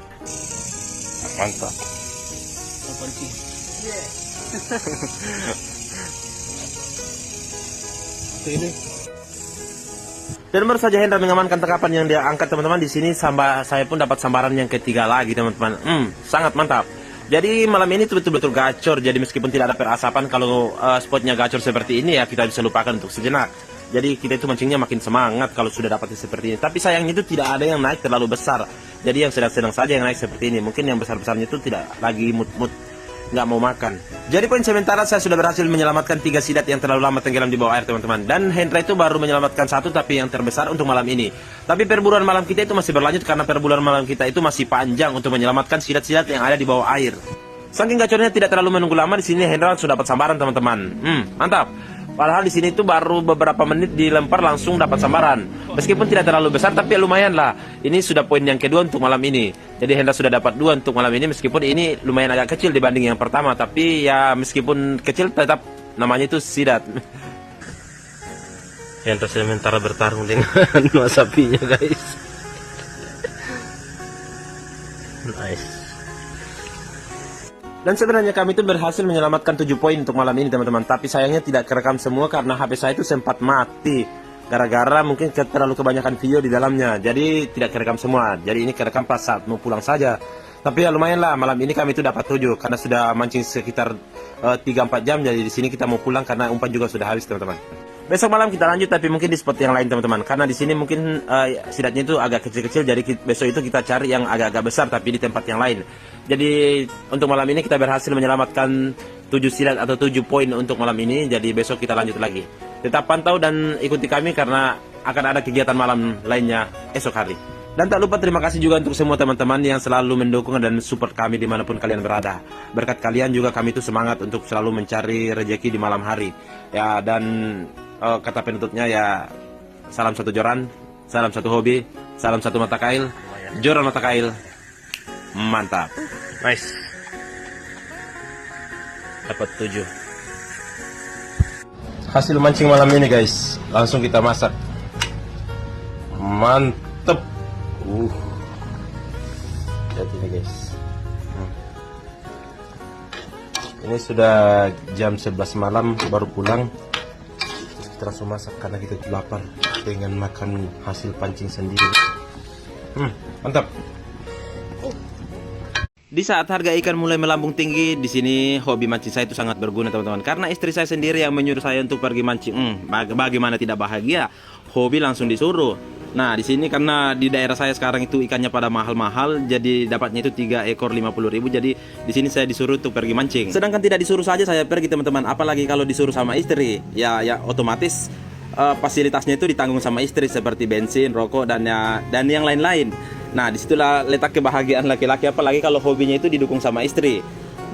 [SPEAKER 1] Mantap. Ini. Dan baru saja Hendra mengamankan tangkapan yang dia angkat teman-teman. Di sini saya pun dapat sambaran yang ketiga lagi teman-teman. Sangat mantap. Jadi malam ini betul-betul gacor. Jadi meskipun tidak ada perasapan, kalau spotnya gacor seperti ini ya kita bisa lupakan untuk sejenak. Jadi kita itu mancingnya makin semangat kalau sudah dapatnya seperti ini. Tapi sayangnya itu tidak ada yang naik terlalu besar. Jadi yang sedang-sedang saja yang naik seperti ini. Mungkin yang besar-besarnya itu tidak lagi mood nggak mau makan. Jadi poin sementara saya sudah berhasil menyelamatkan 3 sidat yang terlalu lama tenggelam di bawah air teman-teman. Dan Hendra itu baru menyelamatkan 1 tapi yang terbesar untuk malam ini. Tapi perburuan malam kita itu masih berlanjut karena perburuan malam kita itu masih panjang untuk menyelamatkan sidat-sidat yang ada di bawah air. Saking gacornya tidak terlalu menunggu lama, di sini Hendra sudah dapat sambaran teman-teman. Mantap. Padahal di sini itu baru beberapa menit dilempar langsung dapat sambaran. Meskipun tidak terlalu besar tapi lumayan lah. Ini sudah poin yang kedua untuk malam ini. Jadi Hendra sudah dapat 2 untuk malam ini, meskipun ini lumayan agak kecil dibanding yang pertama. Tapi ya meskipun kecil tetap namanya itu sidat. Hendra sementara bertarung dengan sapinya guys. Nice. Dan sebenarnya kami itu berhasil menyelamatkan 7 poin untuk malam ini teman-teman. Tapi sayangnya tidak kerekam semua karena HP saya itu sempat mati. Gara-gara mungkin terlalu kebanyakan video di dalamnya. Jadi tidak kerekam semua. Jadi ini kerekam pas saat mau pulang saja. Tapi ya lumayan lah, malam ini kami itu dapat 7. Karena sudah mancing sekitar 3-4 jam. Jadi di sini kita mau pulang karena umpan juga sudah habis teman-teman. Besok malam kita lanjut tapi mungkin di spot yang lain teman-teman. Karena di sini mungkin sidatnya itu agak kecil-kecil. Jadi besok itu kita cari yang agak-agak besar tapi di tempat yang lain. Jadi untuk malam ini kita berhasil menyelamatkan 7 sidat atau 7 poin untuk malam ini. Jadi besok kita lanjut lagi. Tetap pantau dan ikuti kami karena akan ada kegiatan malam lainnya esok hari. Dan tak lupa terima kasih juga untuk semua teman-teman yang selalu mendukung dan support kami dimanapun kalian berada. Berkat kalian juga kami itu semangat untuk selalu mencari rezeki di malam hari. Ya, dan kata penutupnya ya, salam satu joran, salam satu hobi, salam satu mata kail, joran mata kail. Mantap. Nice. Dapat 7. Hasil mancing malam ini guys. Langsung kita masak. Mantep. Lihat ini guys. Ini sudah jam 11 malam baru pulang. Kita langsung masak karena kita lapar dengan makan hasil pancing sendiri. Mantap. Di saat harga ikan mulai melambung tinggi, di sini hobi mancing saya itu sangat berguna teman-teman. Karena istri saya sendiri yang menyuruh saya untuk pergi mancing. Bagaimana tidak bahagia? Hobi langsung disuruh. Nah, di sini karena di daerah saya sekarang itu ikannya pada mahal-mahal, jadi dapatnya itu 3 ekor 50.000. Jadi di sini saya disuruh untuk pergi mancing. Sedangkan tidak disuruh saja saya pergi teman-teman, apalagi kalau disuruh sama istri. Ya otomatis fasilitasnya itu ditanggung sama istri seperti bensin, rokok dan yang lain-lain. Nah, disitulah letak kebahagiaan laki-laki, apalagi kalau hobinya itu didukung sama istri.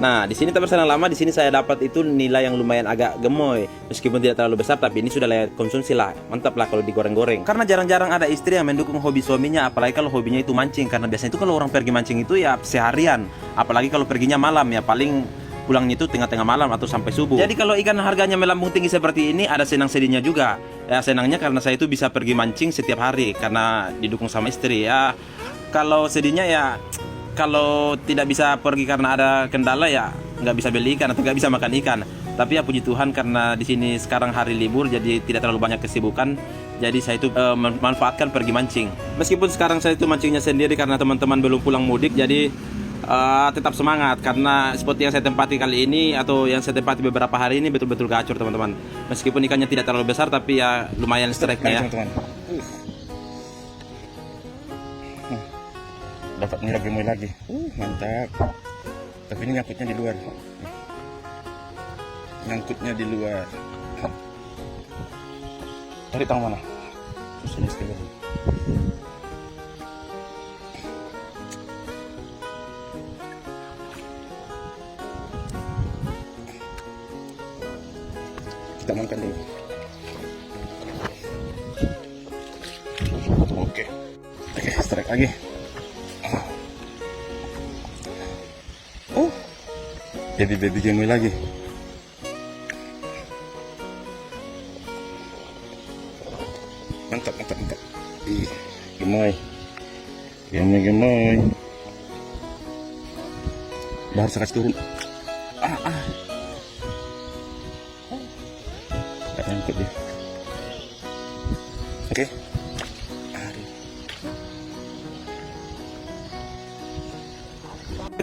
[SPEAKER 1] Nah, di sini tak berselang lama, di sini saya dapat itu nilai yang lumayan agak gemoy, meskipun tidak terlalu besar, tapi ini sudah layak konsumsi lah. Mantap lah kalau digoreng-goreng. Karena jarang-jarang ada istri yang mendukung hobi suaminya, apalagi kalau hobinya itu mancing. Karena biasanya itu kalau orang pergi mancing itu ya seharian, apalagi kalau perginya malam ya paling pulangnya itu tengah-tengah malam atau sampai subuh. Jadi kalau ikan harganya melambung tinggi seperti ini, ada senang sedihnya juga. Ya senangnya karena saya itu bisa pergi mancing setiap hari karena didukung sama istri ya. Kalau sedihnya ya, kalau tidak bisa pergi karena ada kendala ya nggak bisa beli ikan atau nggak bisa makan ikan. Tapi ya puji Tuhan karena di sini sekarang hari libur jadi tidak terlalu banyak kesibukan. Jadi saya itu memanfaatkan pergi mancing. Meskipun sekarang saya itu mancingnya sendiri karena teman-teman belum pulang mudik, jadi tetap semangat karena spot yang saya tempati kali ini atau yang saya tempati beberapa hari ini betul-betul gacor teman-teman. Meskipun ikannya tidak terlalu besar tapi ya lumayan strike-nya ya.
[SPEAKER 2] Dapat nilai gemoy lagi. Mantap. Tapi ini nyangkutnya di luar. Nyangkutnya di luar. Tarik tang mana? Susahnya sekali. Kita makan dulu. Oke, strike lagi. Baby gemoy lagi. Mantap. Ih, gemoy. Bahar saya kasih turun. Gak nyangkut dia. Oke.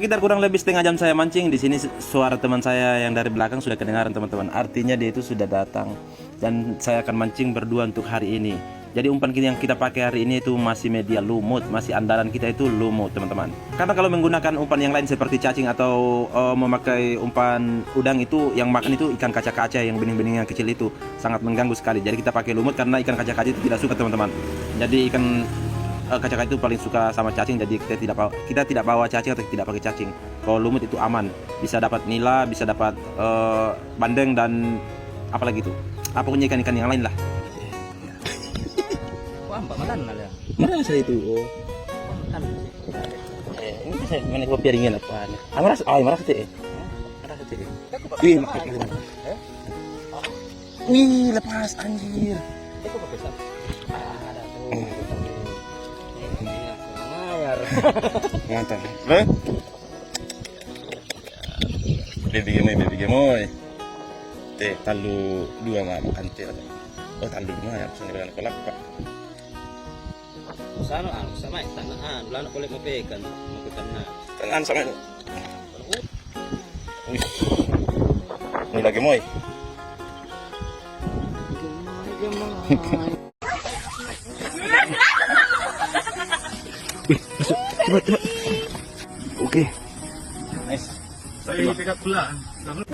[SPEAKER 1] Sekitar kurang lebih setengah jam saya mancing. Di sini suara teman saya yang dari belakang sudah kedengaran teman-teman. Artinya dia itu sudah datang dan saya akan mancing berdua untuk hari ini. Jadi umpan yang kita pakai hari ini itu masih media lumut, masih andalan kita itu lumut teman-teman. Karena kalau menggunakan umpan yang lain seperti cacing atau memakai umpan udang itu yang makan itu ikan kaca-kaca yang bening-bening yang kecil itu sangat mengganggu sekali. Jadi kita pakai lumut karena ikan kaca-kaca itu tidak suka teman-teman. Jadi ikan kaca-kaca itu paling suka sama cacing, jadi kita tidak bawa cacing atau tidak pakai cacing. Kalau lumut itu aman, bisa dapat nila, bisa dapat bandeng dan apalagi itu. Apa punya ikan-ikan yang lain lah. Mana saya itu? Oh. Ini saya mana gua piringin apa? Marah sih. Wih, makin gimana? Wih, lepas anjir. Mantap. Baby gemoy. Teh talu dua makan teh. Oh, talu dua ya, pesan dengan kolak, Pak.
[SPEAKER 3] Sana sama tanaan, wala na kulit mapekan, mapekan na.
[SPEAKER 2] Tangan sama itu. Wih. Ini lagi moy.
[SPEAKER 1] Oke.
[SPEAKER 2] Nice.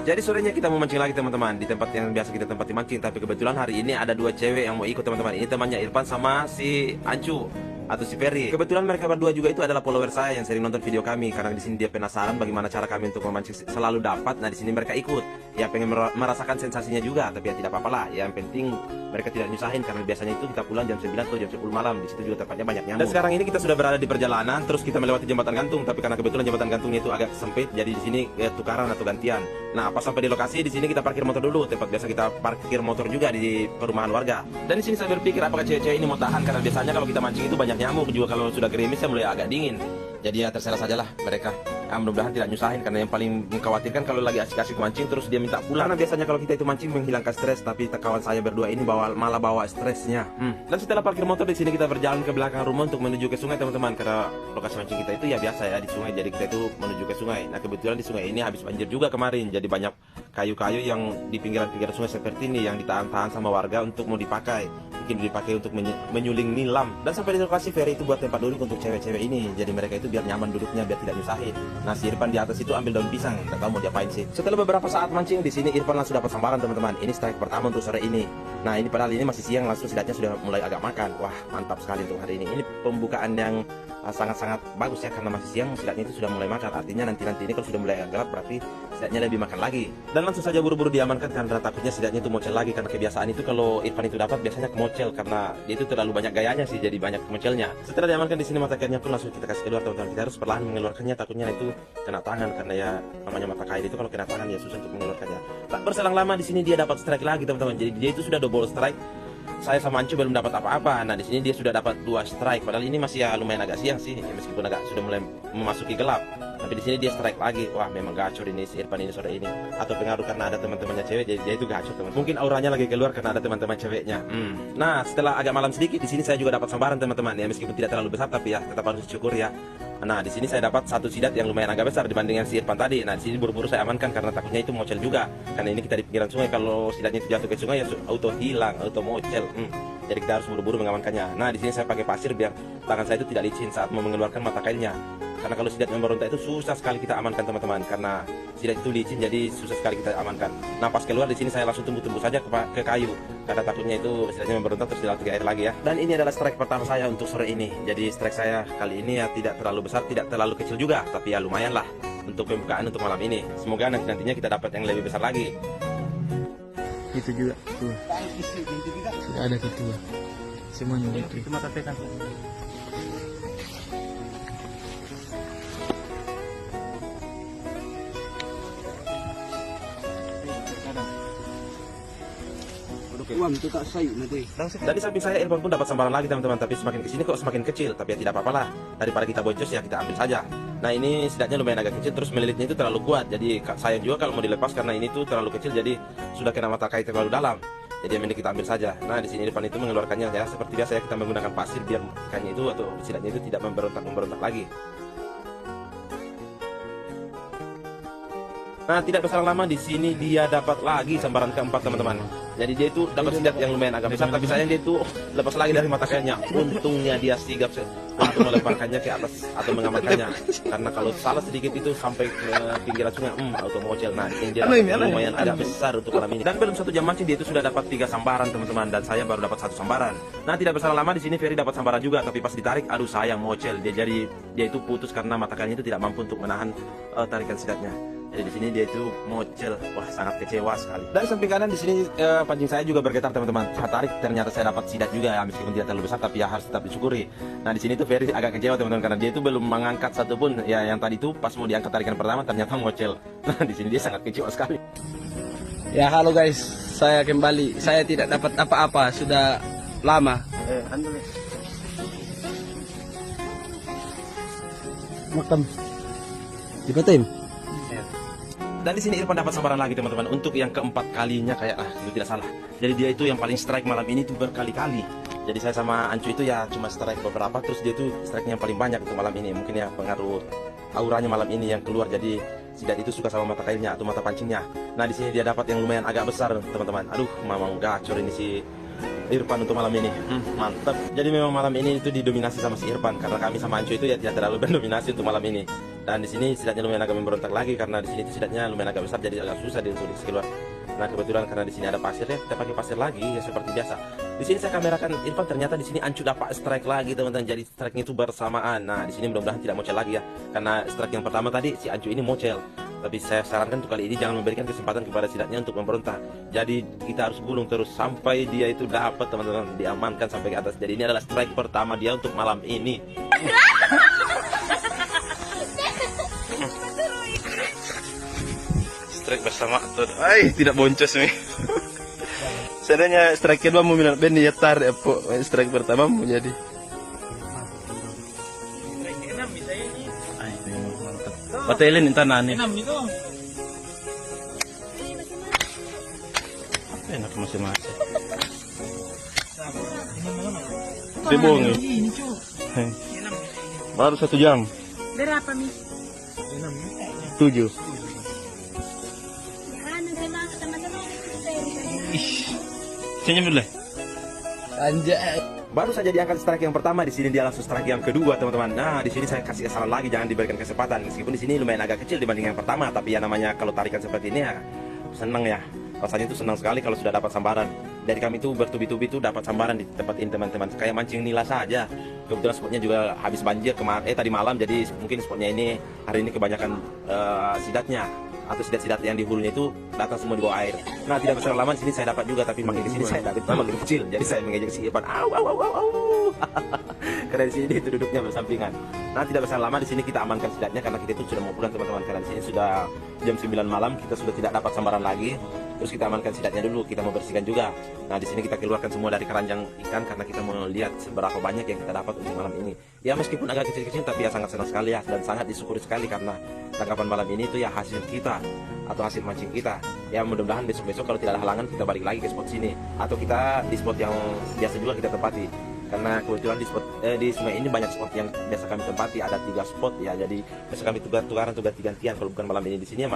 [SPEAKER 1] Jadi sorenya kita mau mancing lagi teman-teman di tempat yang biasa kita tempati mancing, tapi kebetulan hari ini ada dua cewek yang mau ikut teman-teman. Ini temannya Irfan sama si Ancu atau si Ferry. Kebetulan mereka berdua juga itu adalah follower saya yang sering nonton video kami karena di sini dia penasaran bagaimana cara kami untuk memancing selalu dapat. Nah, di sini mereka ikut. Ya pengen merasakan sensasinya juga, tapi ya tidak apa-apa lah. Yang penting mereka tidak nyusahin karena biasanya itu kita pulang jam 9 atau jam 10 malam. Di situ juga tempatnya banyak nyamuk. Dan sekarang ini kita sudah berada di perjalanan, terus kita melewati jembatan gantung, tapi karena kebetulan jembatan gantungnya itu agak sempit, jadi di sini tukaran atau gantian. Nah, pas sampai di lokasi di sini kita parkir motor dulu. Tempat biasa kita parkir motor juga di perumahan warga. Dan di sini saya berpikir apakah cewek-cewek ini mau tahan karena biasanya kalau kita mancing itu banyak nyamuk juga kalau sudah gerimis ya mulai agak dingin. Jadi ya terserah sajalah mereka. Mudah-mudahan tidak nyusahin karena yang paling mengkhawatirkan kalau lagi asik-asik mancing terus dia minta pulang. Karena biasanya kalau kita itu mancing menghilangkan stres, tapi kawan saya berdua ini malah bawa stresnya. Dan setelah parkir motor di sini kita berjalan ke belakang rumah untuk menuju ke sungai teman-teman, karena lokasi mancing kita itu ya biasa ya di sungai. Jadi kita itu menuju ke sungai. Nah, kebetulan di sungai ini habis banjir juga kemarin. Jadi banyak kayu-kayu yang di pinggiran-pinggiran sungai seperti ini yang ditahan-tahan sama warga untuk mau dipakai. Mungkin dipakai untuk menyuling nilam. Dan sampai di lokasi ferry itu buat tempat duduk untuk cewek-cewek ini. Jadi mereka itu biar nyaman duduknya, biar tidak nyusahin. Nah, si Irfan di atas itu ambil daun pisang, nggak tahu mau diapain sih. Setelah beberapa saat mancing di sini, Irfan langsung dapat sambaran teman-teman. Ini strike pertama untuk sore ini. Nah, ini padahal ini masih siang, langsung sidatnya sudah mulai agak makan. Wah, mantap sekali untuk hari ini. Ini pembukaan yang sangat-sangat bagus ya, karena masih siang sidatnya itu sudah mulai makan. Artinya nanti ini kalau sudah mulai agak gelap berarti sidatnya lebih makan lagi. Dan langsung saja buru-buru diamankan karena takutnya sidatnya itu mocel lagi, karena kebiasaan itu kalau Irfan itu dapat biasanya kemocel karena dia itu terlalu banyak gayanya sih, jadi banyak kemocelnya. Setelah diamankan di sini mata kailnya pun langsung kita kasih keluar teman-teman. Kita harus perlahan mengeluarkannya, takutnya itu kena tangan karena ya namanya mata kail itu kalau kena tangan ya susah untuk mengeluarkannya. Tak berselang lama di sini dia dapat strike lagi teman-teman. Jadi dia itu sudah double strike. Saya sama Ancu belum dapat apa-apa. Nah, di sini dia sudah dapat 2 strike. Padahal ini masih ya lumayan agak siang sih, ya, meskipun agak sudah mulai memasuki gelap. Tapi di sini dia strike lagi. Wah, memang gacor ini si Irfan ini sore ini. Atau pengaruh karena ada teman-temannya cewek, jadi dia itu gacor teman. Mungkin auranya lagi keluar karena ada teman-teman ceweknya. Nah, setelah agak malam sedikit di sini saya juga dapat sambaran teman-teman. Ya meskipun tidak terlalu besar tapi ya tetap harus disyukur ya. Nah, di sini saya dapat 1 sidat yang lumayan agak besar dibanding yang si Irfan tadi. Nah, di sini buru-buru saya amankan karena takutnya itu mocel juga. Karena ini kita di pinggiran sungai, kalau sidatnya itu jatuh ke sungai ya auto hilang, auto mocel. Jadi kita harus buru-buru mengamankannya. Nah, di sini saya pakai pasir biar tangan saya itu tidak licin saat mau mengeluarkan mata kailnya. Karena kalau sidat memberontak itu susah sekali kita amankan teman-teman, karena sidat itu licin jadi susah sekali kita amankan. Nah, pas keluar di sini saya langsung tumbuh-tumbuh saja ke kayu karena takutnya itu sidatnya memberontak terus dilatih ke air lagi ya. Dan ini adalah strike pertama saya untuk sore ini. Jadi strike saya kali ini ya tidak terlalu besar, tidak terlalu kecil juga, tapi ya lumayan lah untuk pembukaan untuk malam ini. Semoga nantinya kita dapat yang lebih besar lagi.
[SPEAKER 3] Itu juga tuh. Sudah ada ketua. Semuanya itu.
[SPEAKER 2] Cuma katakan.
[SPEAKER 3] Uang itu tak sayu nanti.
[SPEAKER 1] Dari samping saya Irfan pun dapat sambaran lagi teman-teman, tapi semakin kesini kok semakin kecil. Tapi ya tidak apa-apa lah, daripada kita boncos ya kita ambil saja. Nah, ini sidatnya lumayan agak kecil, terus melilitnya itu terlalu kuat. Jadi sayang juga kalau mau dilepas karena ini tuh terlalu kecil, jadi sudah kena mata kail terlalu dalam. Jadi yang mending kita ambil saja. Nah, di sini Irfan itu mengeluarkannya ya seperti biasa ya, kita menggunakan pasir biar ikannya itu atau sidatnya itu tidak memberontak lagi. Nah, tidak berselang lama di sini dia dapat lagi sambaran keempat, teman-teman. Jadi dia itu dapat sidat yang lumayan agak besar, tapi sayang dia itu lepas lagi dari mata kayaknya. Untungnya dia sigap untuk melemparkannya ke atas atau mengamankannya. Karena kalau salah sedikit itu sampai ke pinggiran sungai, auto mocel. Nah, ini dia lumayan agak besar untuk malam ini. Dan belum 1 jam mancing dia itu sudah dapat 3 sambaran, teman-teman. Dan saya baru dapat 1 sambaran. Nah, tidak berselang lama di sini Ferry dapat sambaran juga, tapi pas ditarik, aduh sayang mocel. Dia itu putus karena mata kayaknya itu tidak mampu untuk menahan tarikan sidatnya. Jadi di sini dia itu mocel, wah sangat kecewa sekali. Dari samping kanan di sini pancing saya juga bergetar, teman-teman. Saya tarik, ternyata saya dapat sidat juga ya, meskipun tidak terlalu besar, tapi ya harus tetap disyukuri. Nah di sini tuh Ferry agak kecewa, teman-teman, karena dia itu belum mengangkat satupun. Ya yang tadi itu pas mau diangkat tarikan pertama ternyata mocel. Nah di sini dia sangat kecewa sekali.
[SPEAKER 4] Ya halo guys, saya kembali. Saya tidak dapat apa-apa, sudah lama. Makam. Dipatim.
[SPEAKER 1] Dan di sini Irfan dapat sambaran lagi, teman-teman, untuk yang keempat kalinya kayak itu tidak salah. Jadi dia itu yang paling strike malam ini tuh berkali-kali. Jadi saya sama Ancu itu ya cuma strike beberapa, terus dia itu strike-nya yang paling banyak untuk malam ini. Mungkin ya pengaruh auranya malam ini yang keluar, jadi sidat itu suka sama mata kailnya atau mata pancingnya. Nah di sini dia dapat yang lumayan agak besar, teman-teman. Aduh, memang gacor ini si Irfan untuk malam ini. Mantap. Jadi memang malam ini itu didominasi sama si Irfan, karena kami sama Ancu itu ya tidak terlalu mendominasi untuk malam ini. Dan di sini sidatnya lumayan agak memberontak lagi, karena di sini itu sidatnya lumayan agak besar, jadi agak susah untuk keluar. Nah kebetulan karena di sini ada pasir ya, kita pakai pasir lagi ya seperti biasa. Di sini saya kamerakan Irfan, ternyata di sini Ancu dapat strike lagi, teman-teman. Jadi strike-nya itu bersamaan. Nah di sini mudah-mudahan tidak mocel lagi ya, karena strike yang pertama tadi si Ancu ini mocel. Tapi saya sarankan untuk kali ini jangan memberikan kesempatan kepada sidatnya untuk memberontak. Jadi kita harus gulung terus sampai dia itu dapat, teman-teman, diamankan sampai ke atas. Jadi ini adalah strike pertama dia untuk malam ini. Strike bersama tuh. Tidak boncos nih. Sebenarnya strike kedua mau bilang Ben ya tar ya, strike pertama mau jadi. Patelin intan nani. Apa enak masing-masing. Dia bohong ya. Baru 1 jam.
[SPEAKER 5] Berapa mi?
[SPEAKER 1] 7. Senyum dulu.
[SPEAKER 4] Anjay.
[SPEAKER 1] Baru saja diangkat strike yang pertama, di sini dia langsung strike yang kedua, teman-teman. Nah, di sini saya kasih saran lagi, jangan diberikan kesempatan. Meskipun di sini lumayan agak kecil dibanding yang pertama, tapi ya namanya kalau tarikan seperti ini ya senang ya. Rasanya itu senang sekali kalau sudah dapat sambaran. Dari kami itu bertubi-tubi itu dapat sambaran di tempat ini, teman-teman. Kayak mancing nila saja. Kebetulan spotnya juga habis banjir tadi malam, jadi mungkin spotnya ini hari ini kebanyakan sidatnya atau sidat-sidat yang di hulunya itu datang semua di bawah air. Nah tidak berselang lama di sini saya dapat juga, tapi makin di sini saya dapat makin kecil. Jadi saya mengejek si Irfan, au. Karena di sini dia itu duduknya bersampingan. Nah tidak berselang lama di sini kita amankan sidatnya karena kita itu sudah mau pulang, teman-teman. Karena di sini sudah jam 9 malam, kita sudah tidak dapat sambaran lagi. Terus kita amankan sidatnya dulu, kita mau bersihkan juga. Nah di sini kita keluarkan semua dari keranjang ikan karena kita mau lihat seberapa banyak yang kita dapat untuk malam ini. Ya meskipun agak kecil-kecil tapi ya sangat senang sekali ya, dan sangat disyukuri sekali karena tangkapan malam ini itu ya hasil kita atau hasil mancing kita. Ya mudah-mudahan besok-besok kalau tidak ada halangan kita balik lagi ke spot sini, atau kita di spot yang biasa juga kita tempati. Karena kebetulan di sungai ini banyak spot yang biasa kami tempati, ada 3 spot ya. Jadi biasa kami tugas gantian. Kalau bukan malam ini di sini ya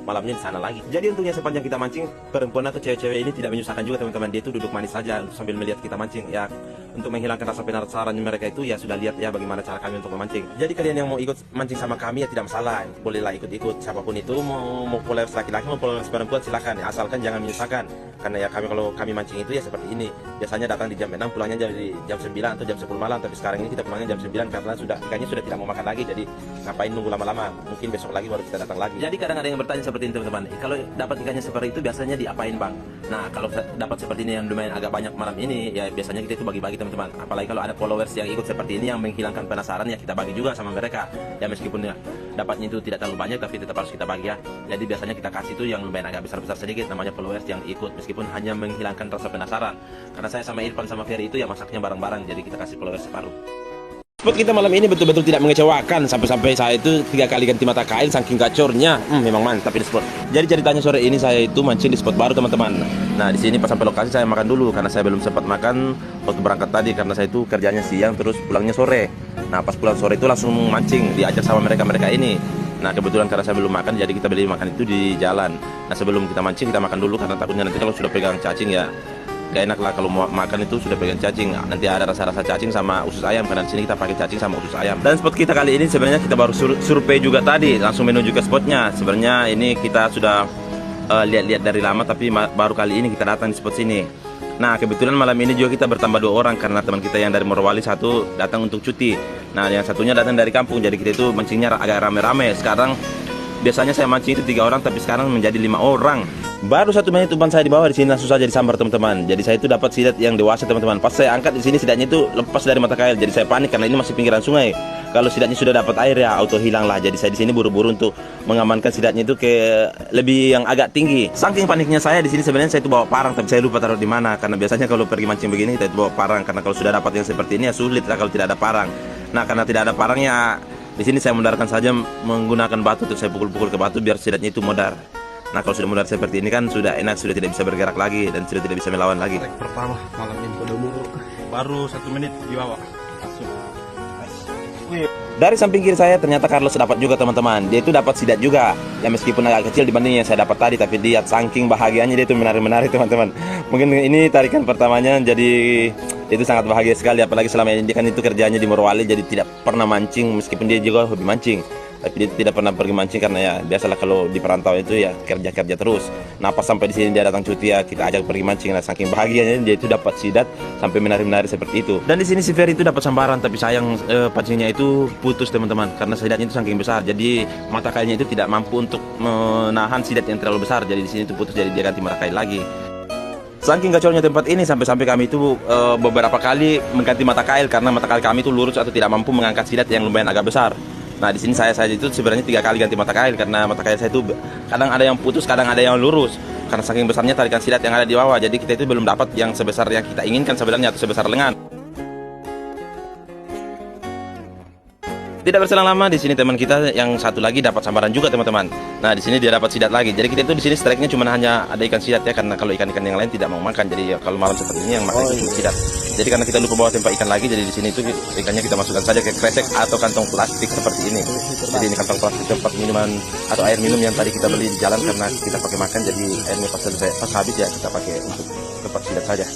[SPEAKER 1] malamnya di sana lagi. Jadi untungnya sepanjang kita mancing, perempuan atau cewek-cewek ini tidak menyusahkan juga, teman-teman. Dia itu duduk manis saja sambil melihat kita mancing ya. Untuk menghilangkan rasa penasaran mereka itu ya sudah lihat ya bagaimana cara kami untuk memancing. Jadi kalian yang mau ikut mancing sama kami ya tidak masalah, bolehlah ikut-ikut. Siapapun itu mau followers laki-laki mau followers perempuan silakan ya, asalkan jangan menyusahkan. Karena ya kalau kami mancing itu ya seperti ini. Biasanya datang di jam 6, pulangnya jam 9 atau jam 10 malam. Tapi sekarang ini kita pulangnya jam 9 karena ikannya sudah tidak mau makan lagi. Jadi ngapain nunggu lama-lama? Mungkin besok lagi baru kita datang lagi. Jadi kadang ada yang bertanya seperti ini, teman-teman. Kalau dapat ikannya seperti itu biasanya diapain, Bang? Nah kalau dapat seperti ini yang lumayan agak banyak malam ini ya biasanya kita itu bagi-bagi, teman-teman. Apalagi kalau ada followers yang ikut seperti ini yang menghilangkan penasaran ya kita bagi juga sama mereka. Ya meskipun ya dapatnya itu tidak terlalu banyak tapi tetap harus kita bagi ya. Jadi biasanya kita kasih itu yang lumayan agak besar-besar sedikit, namanya followers yang ikut, meskipun hanya menghilangkan rasa penasaran. Karena saya sama Irfan sama Ferry itu ya masaknya bareng-bareng, jadi kita kasih followers separuh. Spot kita malam ini betul-betul tidak mengecewakan, sampai saya itu 3 kali ganti mata kail saking gacornya. Memang mantap ini spot. Jadi ceritanya sore ini saya itu mancing di spot baru, teman-teman. Nah di sini pas sampai lokasi saya makan dulu karena saya belum sempat makan waktu berangkat tadi, karena saya itu kerjanya siang terus pulangnya sore. Nah pas pulang sore itu langsung mancing, diajak sama mereka ini. Nah kebetulan karena saya belum makan, jadi kita beli makan itu di jalan. Nah sebelum kita mancing kita makan dulu, karena takutnya nanti kalau sudah pegang cacing ya gak enak lah kalau mau makan itu sudah pegang cacing. Nanti ada rasa-rasa cacing sama usus ayam, karena di sini kita pakai cacing sama usus ayam. Dan spot kita kali ini sebenarnya kita baru survei juga tadi, langsung menuju ke spotnya. Sebenarnya ini kita sudah lihat-lihat dari lama, tapi baru kali ini kita datang di spot sini. Nah kebetulan malam ini juga kita bertambah 2 orang, karena teman kita yang dari Morowali satu datang untuk cuti. Nah yang satunya datang dari kampung, jadi kita itu mancingnya agak rame-rame. Sekarang biasanya saya mancing itu 3 orang, tapi sekarang menjadi 5 orang. Baru 1 menit umpan saya di bawah, di sini langsung saja disambar teman-teman. Jadi saya itu dapat sidat yang dewasa teman-teman. Pas saya angkat di sini sidatnya itu lepas dari mata kail, jadi saya panik karena ini masih pinggiran sungai. Kalau sidatnya sudah dapat air ya auto hilang lah. Jadi saya di sini buru-buru untuk mengamankan sidatnya itu ke lebih yang agak tinggi. Saking paniknya saya di sini sebenarnya saya itu bawa parang, tapi saya lupa taruh di mana. Karena biasanya kalau pergi mancing begini kita itu bawa parang, karena kalau sudah dapat yang seperti ini ya sulit lah kalau tidak ada parang. Nah karena tidak ada parangnya, di sini saya mudarkan saja menggunakan batu, terus saya pukul-pukul ke batu biar sidatnya itu mudar. Nah kalau sudah mudar seperti ini kan sudah enak, sudah tidak bisa bergerak lagi dan sudah tidak bisa melawan lagi.
[SPEAKER 4] Pertama malam ini
[SPEAKER 1] Baru 1 menit di bawah. Dari samping kiri saya ternyata Carlos dapat juga teman-teman. Dia itu dapat sidat juga. Ya meskipun agak kecil dibanding yang saya dapat tadi, tapi lihat saking bahagianya dia itu menari-menari teman-teman. Mungkin ini tarikan pertamanya, jadi itu sangat bahagia sekali. Apalagi selama ini dia kan itu kerjanya di Morowali, jadi tidak pernah mancing, meskipun dia juga hobi mancing. Tapi dia tidak pernah pergi mancing karena ya biasalah kalau di perantauan itu ya kerja-kerja terus. Nah pas sampai di sini dia datang cuti ya kita ajak pergi mancing. Nah saking bahagianya dia itu dapat sidat sampai menari-menari seperti itu. Dan di sini si Ferry itu dapat sambaran, tapi sayang pancingnya itu putus teman-teman, karena sidatnya itu saking besar. Jadi mata kailnya itu tidak mampu untuk menahan sidat yang terlalu besar. Jadi di sini itu putus, jadi dia ganti mata kail lagi. Saking gacornya tempat ini sampai-sampai kami itu beberapa kali mengganti mata kail karena mata kail kami itu lurus atau tidak mampu mengangkat sidat yang lumayan agak besar. Nah di sini saya itu sebenarnya 3 kali ganti mata kail, karena mata kail saya itu kadang ada yang putus, kadang ada yang lurus. Karena saking besarnya tarikan sidat yang ada di bawah, jadi kita itu belum dapat yang sebesar yang kita inginkan sebenarnya, atau sebesar lengan. Tidak berselang lama di sini teman kita yang satu lagi dapat sambaran juga teman-teman. Nah di sini dia dapat sidat lagi. Jadi kita itu di sini strike-nya cuma hanya ada ikan sidat ya, karena kalau ikan-ikan yang lain tidak mau makan. Jadi ya, kalau malam seperti ini yang makan itu sidat. Jadi karena kita lupa bawa tempat ikan lagi, jadi di sini itu ikannya kita masukkan saja ke kresek atau kantong plastik seperti ini. Jadi ini kantong plastik tempat minuman atau air minum yang tadi kita beli di jalan, karena kita pakai makan. Jadi airnya pas habis ya kita pakai untuk tempat sidat saja.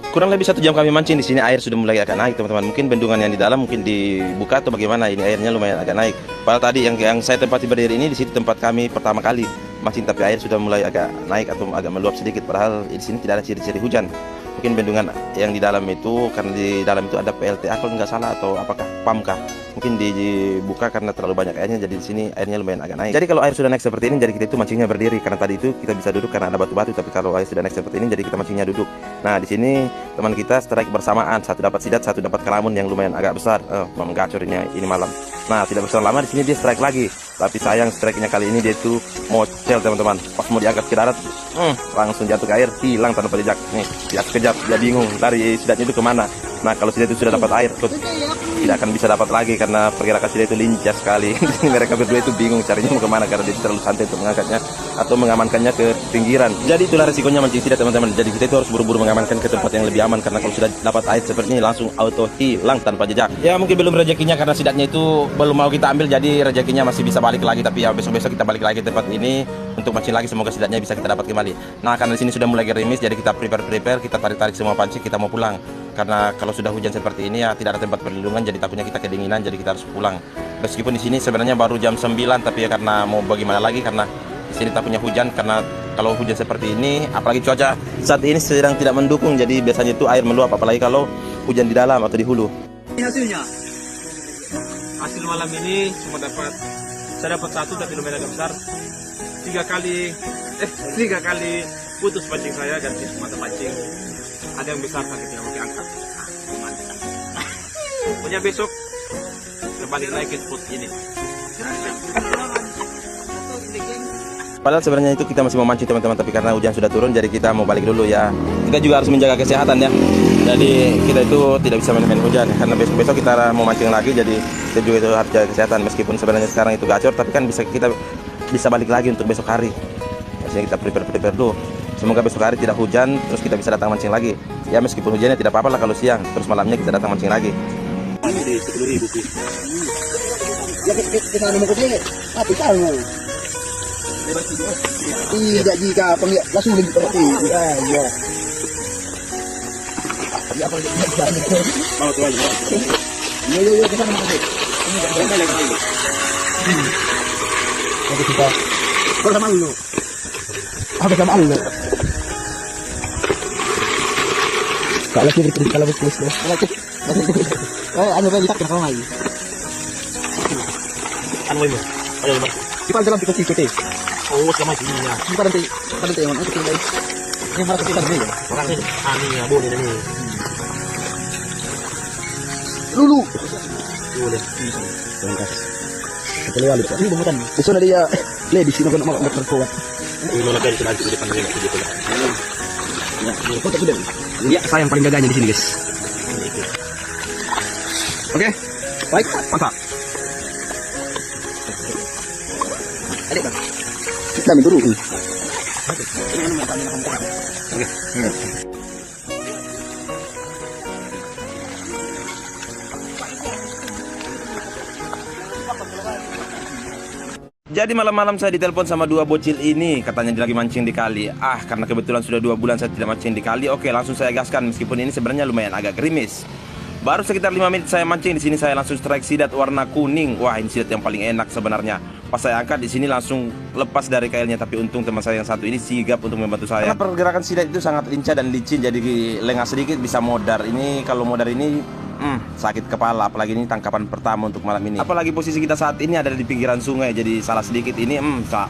[SPEAKER 1] Kurang lebih 1 jam kami mancing di sini, air sudah mulai agak naik teman-teman. Mungkin bendungan yang di dalam mungkin dibuka atau bagaimana, ini airnya lumayan agak naik. Padahal tadi yang saya tempati berdiri ini di sini tempat kami pertama kali mancing, tapi air sudah mulai agak naik atau agak meluap sedikit. Padahal di sini tidak ada ciri-ciri hujan. Mungkin bendungan yang di dalam itu karena di dalam itu ada PLTA kalau nggak salah, atau apakah PAM kah? Mungkin dibuka karena terlalu banyak airnya, jadi di sini airnya lumayan agak naik. Jadi kalau air sudah naik seperti ini, jadi kita itu mancingnya berdiri, karena tadi itu kita bisa duduk karena ada batu-batu. Tapi kalau air sudah naik seperti ini, jadi kita mancingnya duduk. Nah di sini teman kita strike bersamaan, satu dapat sidat, satu dapat kalamun yang lumayan agak besar. Menggacor ini malam. Nah tidak berselang lama di sini dia strike lagi, tapi sayang strike-nya kali ini dia itu mocel teman-teman. Pas mau diangkat ke darat, langsung jatuh ke air, hilang tanpa jejak. Nih dia sekejap dia bingung lari sidatnya itu kemana. Nah kalau sidat itu sudah dapat air, tidak akan bisa dapat lagi karena pergerakan sidat itu lincah sekali. Mereka berdua itu bingung carinya mau kemana, karena dia terlalu santai untuk mengangkatnya atau mengamankannya ke pinggiran. Jadi itulah resikonya mancing sidat teman-teman. Jadi kita itu harus buru-buru mengamankan ke tempat yang lebih aman, karena kalau sudah dapat air seperti ini langsung auto hilang tanpa jejak. Ya mungkin belum rezekinya karena sidatnya itu belum mau kita ambil, jadi rezekinya masih bisa balik lagi. Tapi ya besok-besok kita balik lagi ke tempat ini untuk mancing lagi, semoga sidatnya bisa kita dapat kembali. Nah karena di sini sudah mulai gerimis, jadi kita prepare, kita tarik-tarik semua pancing, kita mau pulang. Karena kalau sudah hujan seperti ini ya tidak ada tempat perlindungan, jadi takutnya kita kedinginan, jadi kita harus pulang. Meskipun di sini sebenarnya baru jam 9, tapi ya karena mau bagaimana lagi, karena di sini takutnya hujan. Karena kalau hujan seperti ini, apalagi cuaca saat ini sedang tidak mendukung, jadi biasanya itu air meluap, apalagi kalau hujan di dalam atau di hulu.
[SPEAKER 4] Hasil malam ini saya dapat 1 tapi lumayan agak besar. 3 kali putus pancing saya, ganti mata pancing. Ada yang besar tapi tidak pakai angkat. Mantap. Punya besok kita balik lagi ke spot ini.
[SPEAKER 1] Padahal sebenarnya itu kita masih mau mancing teman-teman, tapi karena hujan sudah turun, jadi kita mau balik dulu ya. Kita juga harus menjaga kesehatan ya. Jadi kita itu tidak bisa main-main hujan, karena besok-besok kita mau mancing lagi, jadi kita juga itu harus jaga kesehatan. Meskipun sebenarnya sekarang itu gacor, tapi kan kita bisa balik lagi untuk besok hari. Jadi kita prepare dulu. Semoga besok hari tidak hujan, terus kita bisa datang mancing lagi. Ya meskipun hujannya tidak apa-apa lah kalau siang, terus malamnya kita datang mancing lagi.
[SPEAKER 2] Ini di 10.000 sih.
[SPEAKER 5] Ya kita mau ke sini. Apa tahu? Tidak jika pengen langsung lebih seperti ya. Ya apa
[SPEAKER 2] Mau tuh aja.
[SPEAKER 5] Yo kita mau ke sini.
[SPEAKER 2] Berapa lagi?
[SPEAKER 5] Jadi kita kalau sama lu. Apa sama lu? Kalau kita kalau betul anu beli tak kau lagi.
[SPEAKER 2] Anu ini. Ayo, Mas.
[SPEAKER 5] Kita dalam tiket.
[SPEAKER 2] Oh, sama dia.
[SPEAKER 5] Kita nanti yang mana kita lagi. Ini harus kita beli.
[SPEAKER 2] Orang ini ya boleh ini.
[SPEAKER 5] Dulu.
[SPEAKER 2] Boleh.
[SPEAKER 5] Bangkas. Kita lihat ini bukan. Besok ada dia lady sini kan mau terkuat.
[SPEAKER 2] Ini mana kan sudah di depan ini gitu lah.
[SPEAKER 5] Ya, foto sudah. Ya, saya yang paling gagahnya di sini, guys. Oke. Baik, mantap. Adik, Bang. Kita minta dulu.
[SPEAKER 1] Jadi malam-malam saya ditelepon sama dua bocil ini, katanya dia lagi mancing di kali. Karena kebetulan sudah 2 bulan saya tidak mancing di kali, oke langsung saya gaskan meskipun ini sebenarnya lumayan agak gerimis. Baru sekitar 5 menit saya mancing di sini, saya langsung strike sidat warna kuning. Wah, ini sidat yang paling enak sebenarnya. Pas saya angkat di sini langsung lepas dari kailnya, tapi untung teman saya yang satu ini sigap untuk membantu saya. Karena pergerakan sidat itu sangat lincah dan licin, jadi lengah sedikit bisa modar. Ini kalau modar ini sakit kepala, apalagi ini tangkapan pertama untuk malam ini. Apalagi posisi kita saat ini ada di pinggiran sungai, jadi salah sedikit ini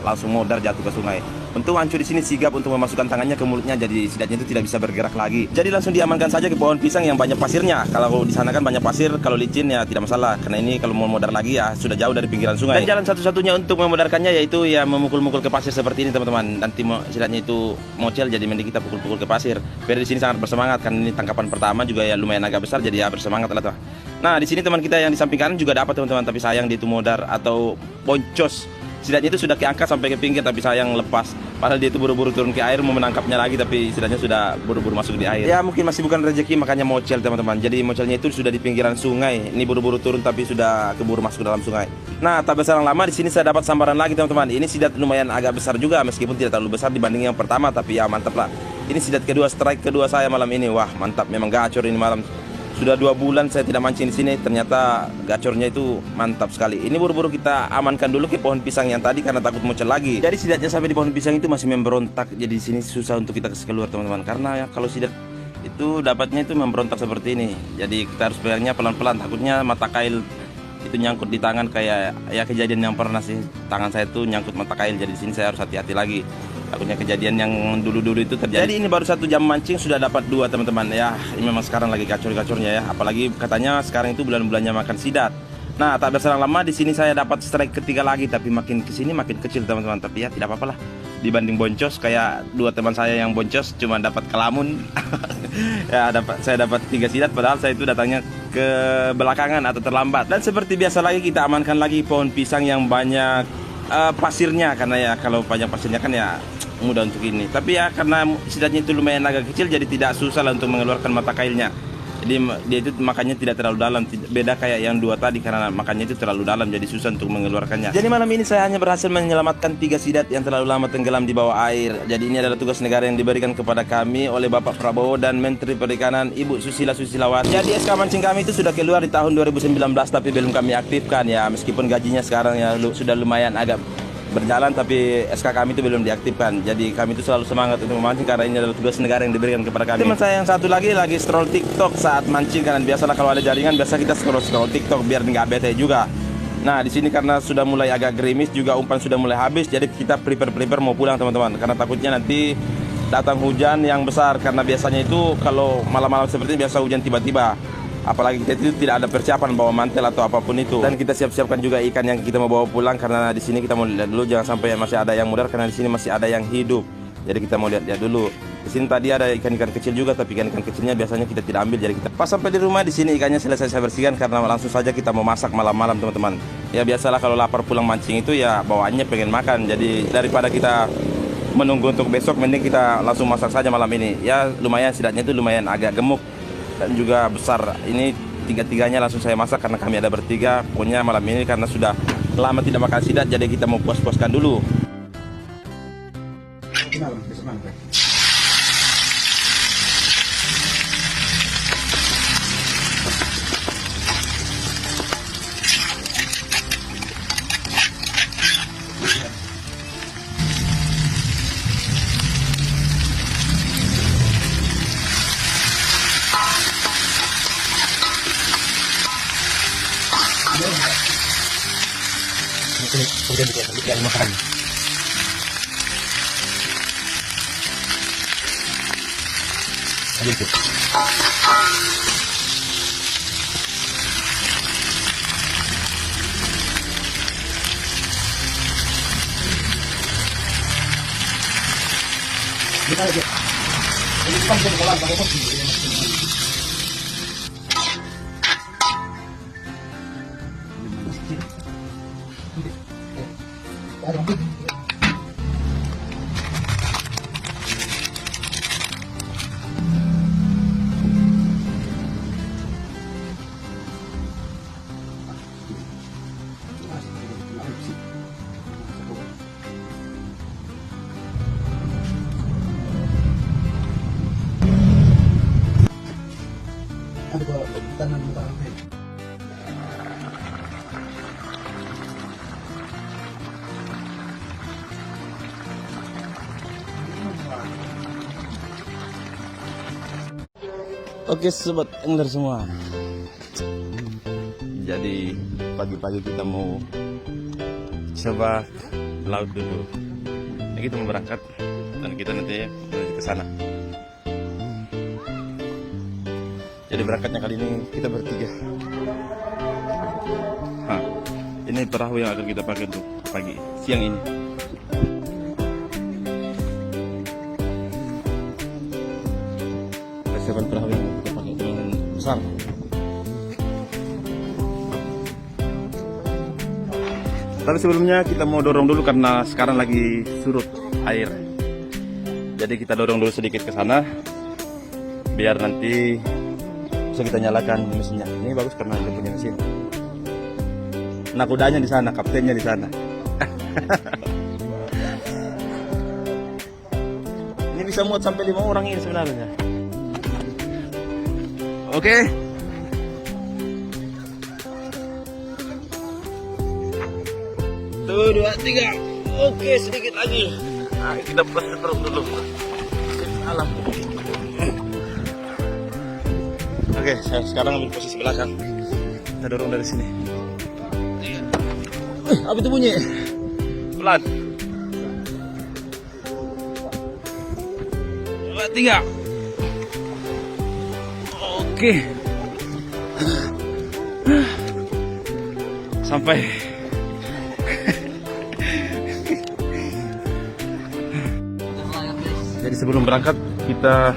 [SPEAKER 1] langsung modar jatuh ke sungai. Untung Ancu di sini sigap untuk memasukkan tangannya ke mulutnya, jadi sidatnya itu tidak bisa bergerak lagi. Jadi langsung diamankan saja ke pohon pisang yang banyak pasirnya. Kalau di sana kan banyak pasir, kalau licin ya tidak masalah. Karena ini kalau mau modar lagi ya sudah jauh dari pinggiran sungai. Dan jalan satu-satunya untuk memodarkannya yaitu ya memukul-mukul ke pasir seperti ini teman-teman. Nanti sidatnya itu mocel, jadi mending kita pukul-pukul ke pasir. Biar di sini sangat bersemangat, karena ini tangkapan pertama juga ya lumayan agak besar, jadi ya bersemangat lah tuh. Nah di sini teman kita yang di samping kanan juga dapat teman-teman, tapi sayang dia itu modar atau boncos. Sidatnya itu sudah keangkat sampai ke pinggir, tapi sayang lepas. Padahal dia itu buru-buru turun ke air mau menangkapnya lagi, tapi sidatnya sudah buru-buru masuk di air. Ya mungkin masih bukan rezeki, makanya mocel teman-teman. Jadi mocelnya itu sudah di pinggiran sungai. Ini buru-buru turun tapi sudah keburu masuk ke dalam sungai. Nah tak berselang lama di sini saya dapat sambaran lagi teman-teman. Ini sidat lumayan agak besar juga, meskipun tidak terlalu besar dibanding yang pertama, tapi ya mantap lah. Ini sidat kedua, strike kedua saya malam ini. Wah mantap, memang gacor ini malam. Sudah 2 bulan saya tidak mancing di sini, ternyata gacornya itu mantap sekali. Ini buru-buru kita amankan dulu ke pohon pisang yang tadi karena takut mocel lagi. Jadi sidatnya sampai di pohon pisang itu masih memberontak. Jadi di sini susah untuk kita keluar teman-teman, karena ya, kalau sidat itu dapatnya itu memberontak seperti ini. Jadi kita harus pegangnya pelan-pelan, takutnya mata kail itu nyangkut di tangan, kayak ya kejadian yang pernah sih, tangan saya itu nyangkut mata kail. Jadi di sini saya harus hati-hati lagi. Takutnya kejadian yang dulu-dulu itu terjadi. Jadi ini baru 1 jam mancing sudah dapat 2 teman-teman. Ya ini memang sekarang lagi gacor-gacornya ya. Apalagi katanya sekarang itu bulan-bulannya makan sidat. Nah tak berselang lama di sini saya dapat strike ketiga lagi, tapi makin kesini makin kecil teman-teman. Tapi ya tidak apa-apa lah, dibanding boncos kayak 2 teman saya yang boncos cuma dapat kelamun. Ya saya dapat 3 sidat, padahal saya itu datangnya ke belakangan atau terlambat. Dan seperti biasa lagi kita amankan lagi pohon pisang yang banyak pasirnya, karena ya kalau banyak pasirnya kan ya mudah untuk ini. Tapi ya karena sidatnya itu lumayan agak kecil, jadi tidak susah lah untuk mengeluarkan mata kailnya. Jadi dia itu makanya tidak terlalu dalam, beda kayak yang 2 tadi, karena makanya itu terlalu dalam jadi susah untuk mengeluarkannya. Jadi malam ini saya hanya berhasil menyelamatkan 3 sidat yang terlalu lama tenggelam di bawah air. Jadi ini adalah tugas negara yang diberikan kepada kami oleh Bapak Prabowo dan Menteri Perikanan Ibu Susila Susilawati. Jadi SK mancing kami itu sudah keluar di tahun 2019, tapi belum kami aktifkan ya, meskipun gajinya sekarang ya sudah lumayan agak berjalan, tapi SK kami itu belum diaktifkan. Jadi kami itu selalu semangat untuk memancing karena ini adalah tugas negara yang diberikan kepada kami. Teman saya yang satu lagi scroll TikTok saat mancing, karena biasalah kalau ada jaringan biasa kita scroll TikTok biar nggak bete juga. Nah di sini karena sudah mulai agak gerimis juga, umpan sudah mulai habis, jadi kita prepare mau pulang teman-teman, karena takutnya nanti datang hujan yang besar, karena biasanya itu kalau malam-malam seperti ini biasa hujan tiba-tiba. Apalagi kita itu tidak ada persiapan bawa mantel atau apapun itu. Dan kita siap-siapkan juga ikan yang kita mau bawa pulang, karena di sini kita mau lihat dulu jangan sampai masih ada yang mudar, karena di sini masih ada yang hidup. Jadi kita mau lihat dulu. Di sini tadi ada ikan-ikan kecil juga, tapi ikan-ikan kecilnya biasanya kita tidak ambil. Jadi kita pas sampai di rumah di sini ikannya selesai saya bersihkan, karena langsung saja kita mau masak malam-malam teman-teman. Ya biasalah kalau lapar pulang mancing itu ya bawaannya pengen makan. Jadi daripada kita menunggu untuk besok, mending kita langsung masak saja malam ini. Ya lumayan sidatnya itu lumayan agak gemuk dan juga besar. Ini tiga-tiganya langsung saya masak karena kami ada bertiga. Pokoknya malam ini karena sudah lama tidak makan sidat, jadi kita mau puas-puaskan dulu.
[SPEAKER 5] Kemudian kita makan. Gitu. Kita aja. Ini kan sekolah pakai kopi.
[SPEAKER 1] Oke sobat angler semua, jadi pagi-pagi kita mau coba laut dulu. Ini kita mau berangkat dan kita nanti menuju ke sana. Jadi berangkatnya kali ini kita bertiga. Ini perahu yang akan kita pakai untuk pagi siang ini. Persiapan perahu yang kita pakai dengan besar. Tapi sebelumnya kita mau dorong dulu karena sekarang lagi surut air. Jadi kita dorong dulu sedikit ke sana biar nanti bisa kita nyalakan mesinnya. Ini bagus karena dia punya mesin. Nakodanya di sana, kaptennya di sana. Ini bisa muat sampai 5 orang ini sebenarnya. Oke. Tuh, 2, 3. Oke, sedikit lagi. Nah, kita terus dulu. Alam. Oke, saya sekarang ambil posisi belakang. Kita dorong dari sini. Apa itu bunyi? Pelan. 2, 3. Oke. Sampai. Jadi sebelum berangkat kita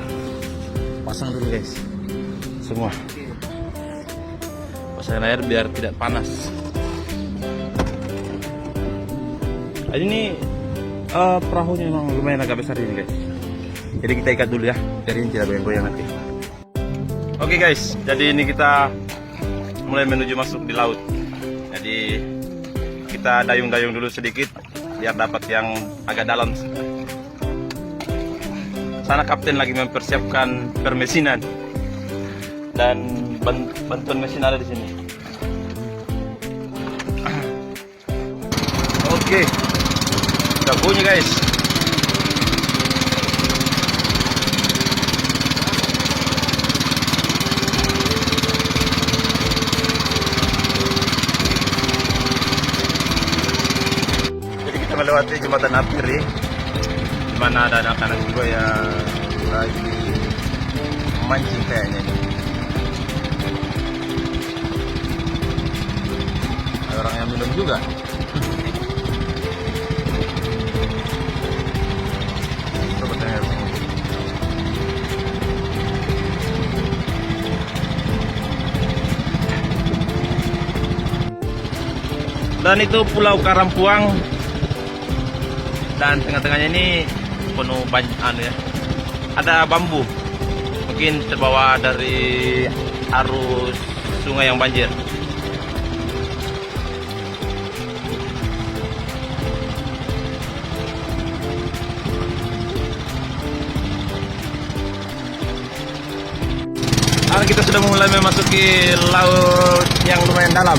[SPEAKER 1] pasang dulu guys. Semua. Pasang air biar tidak panas. Ini perahunya memang lumayan agak besar ini guys. Jadi kita ikat dulu ya, biar ini tidak goyang-goyang nanti. Oke guys, jadi ini kita mulai menuju masuk di laut. Jadi kita dayung-dayung dulu sedikit biar dapat yang agak dalam. Sana kapten lagi mempersiapkan permesinan dan bantuan mesin ada di sini. Oke. Udah bunyi guys. Jadi kita melewati jembatan Apiri, di mana ada anak-anak juga yang lagi mancing kayaknya ini. Ada orang yang minum juga. Dan itu Pulau Karampuang, dan tengah-tengahnya ini penuh banyak ya. Ada bambu, mungkin terbawa dari arus sungai yang banjir. Sekarang kita sudah mulai memasuki laut yang lumayan dalam,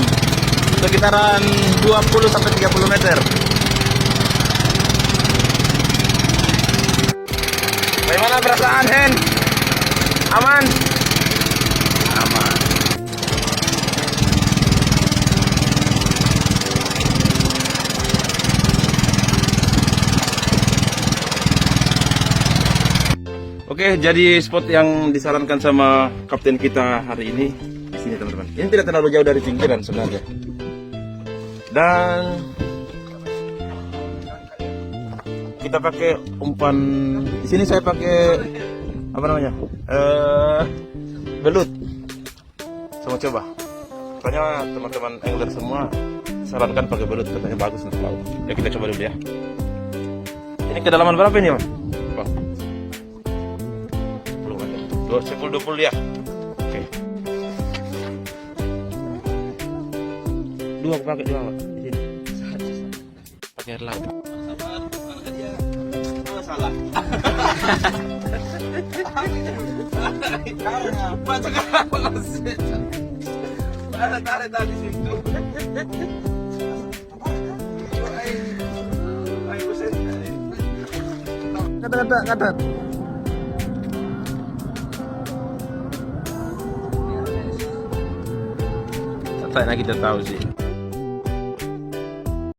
[SPEAKER 1] sekitaran 20-30 meter. Bagaimana perasaan, Hen? Aman? Aman. Oke, jadi spot yang disarankan sama kapten kita hari ini di sini, teman-teman. Ini tidak terlalu jauh dari pinggiran sebenarnya. Dan kita pakai umpan. Di sini saya pakai apa namanya? Belut. Semua coba. Soalnya teman-teman angler semua sarankan pakai belut, katanya bagus untuk laut. Ya kita coba dulu ya. Ini kedalaman berapa ini, Mas? Bang. 10-20 ya. Oke. Dua aku pakai dua, Pak. Di sini. Pakai air laut.
[SPEAKER 4] Salah. Tarik tadi situ. Kata.
[SPEAKER 1] Katanya kita tahu sih.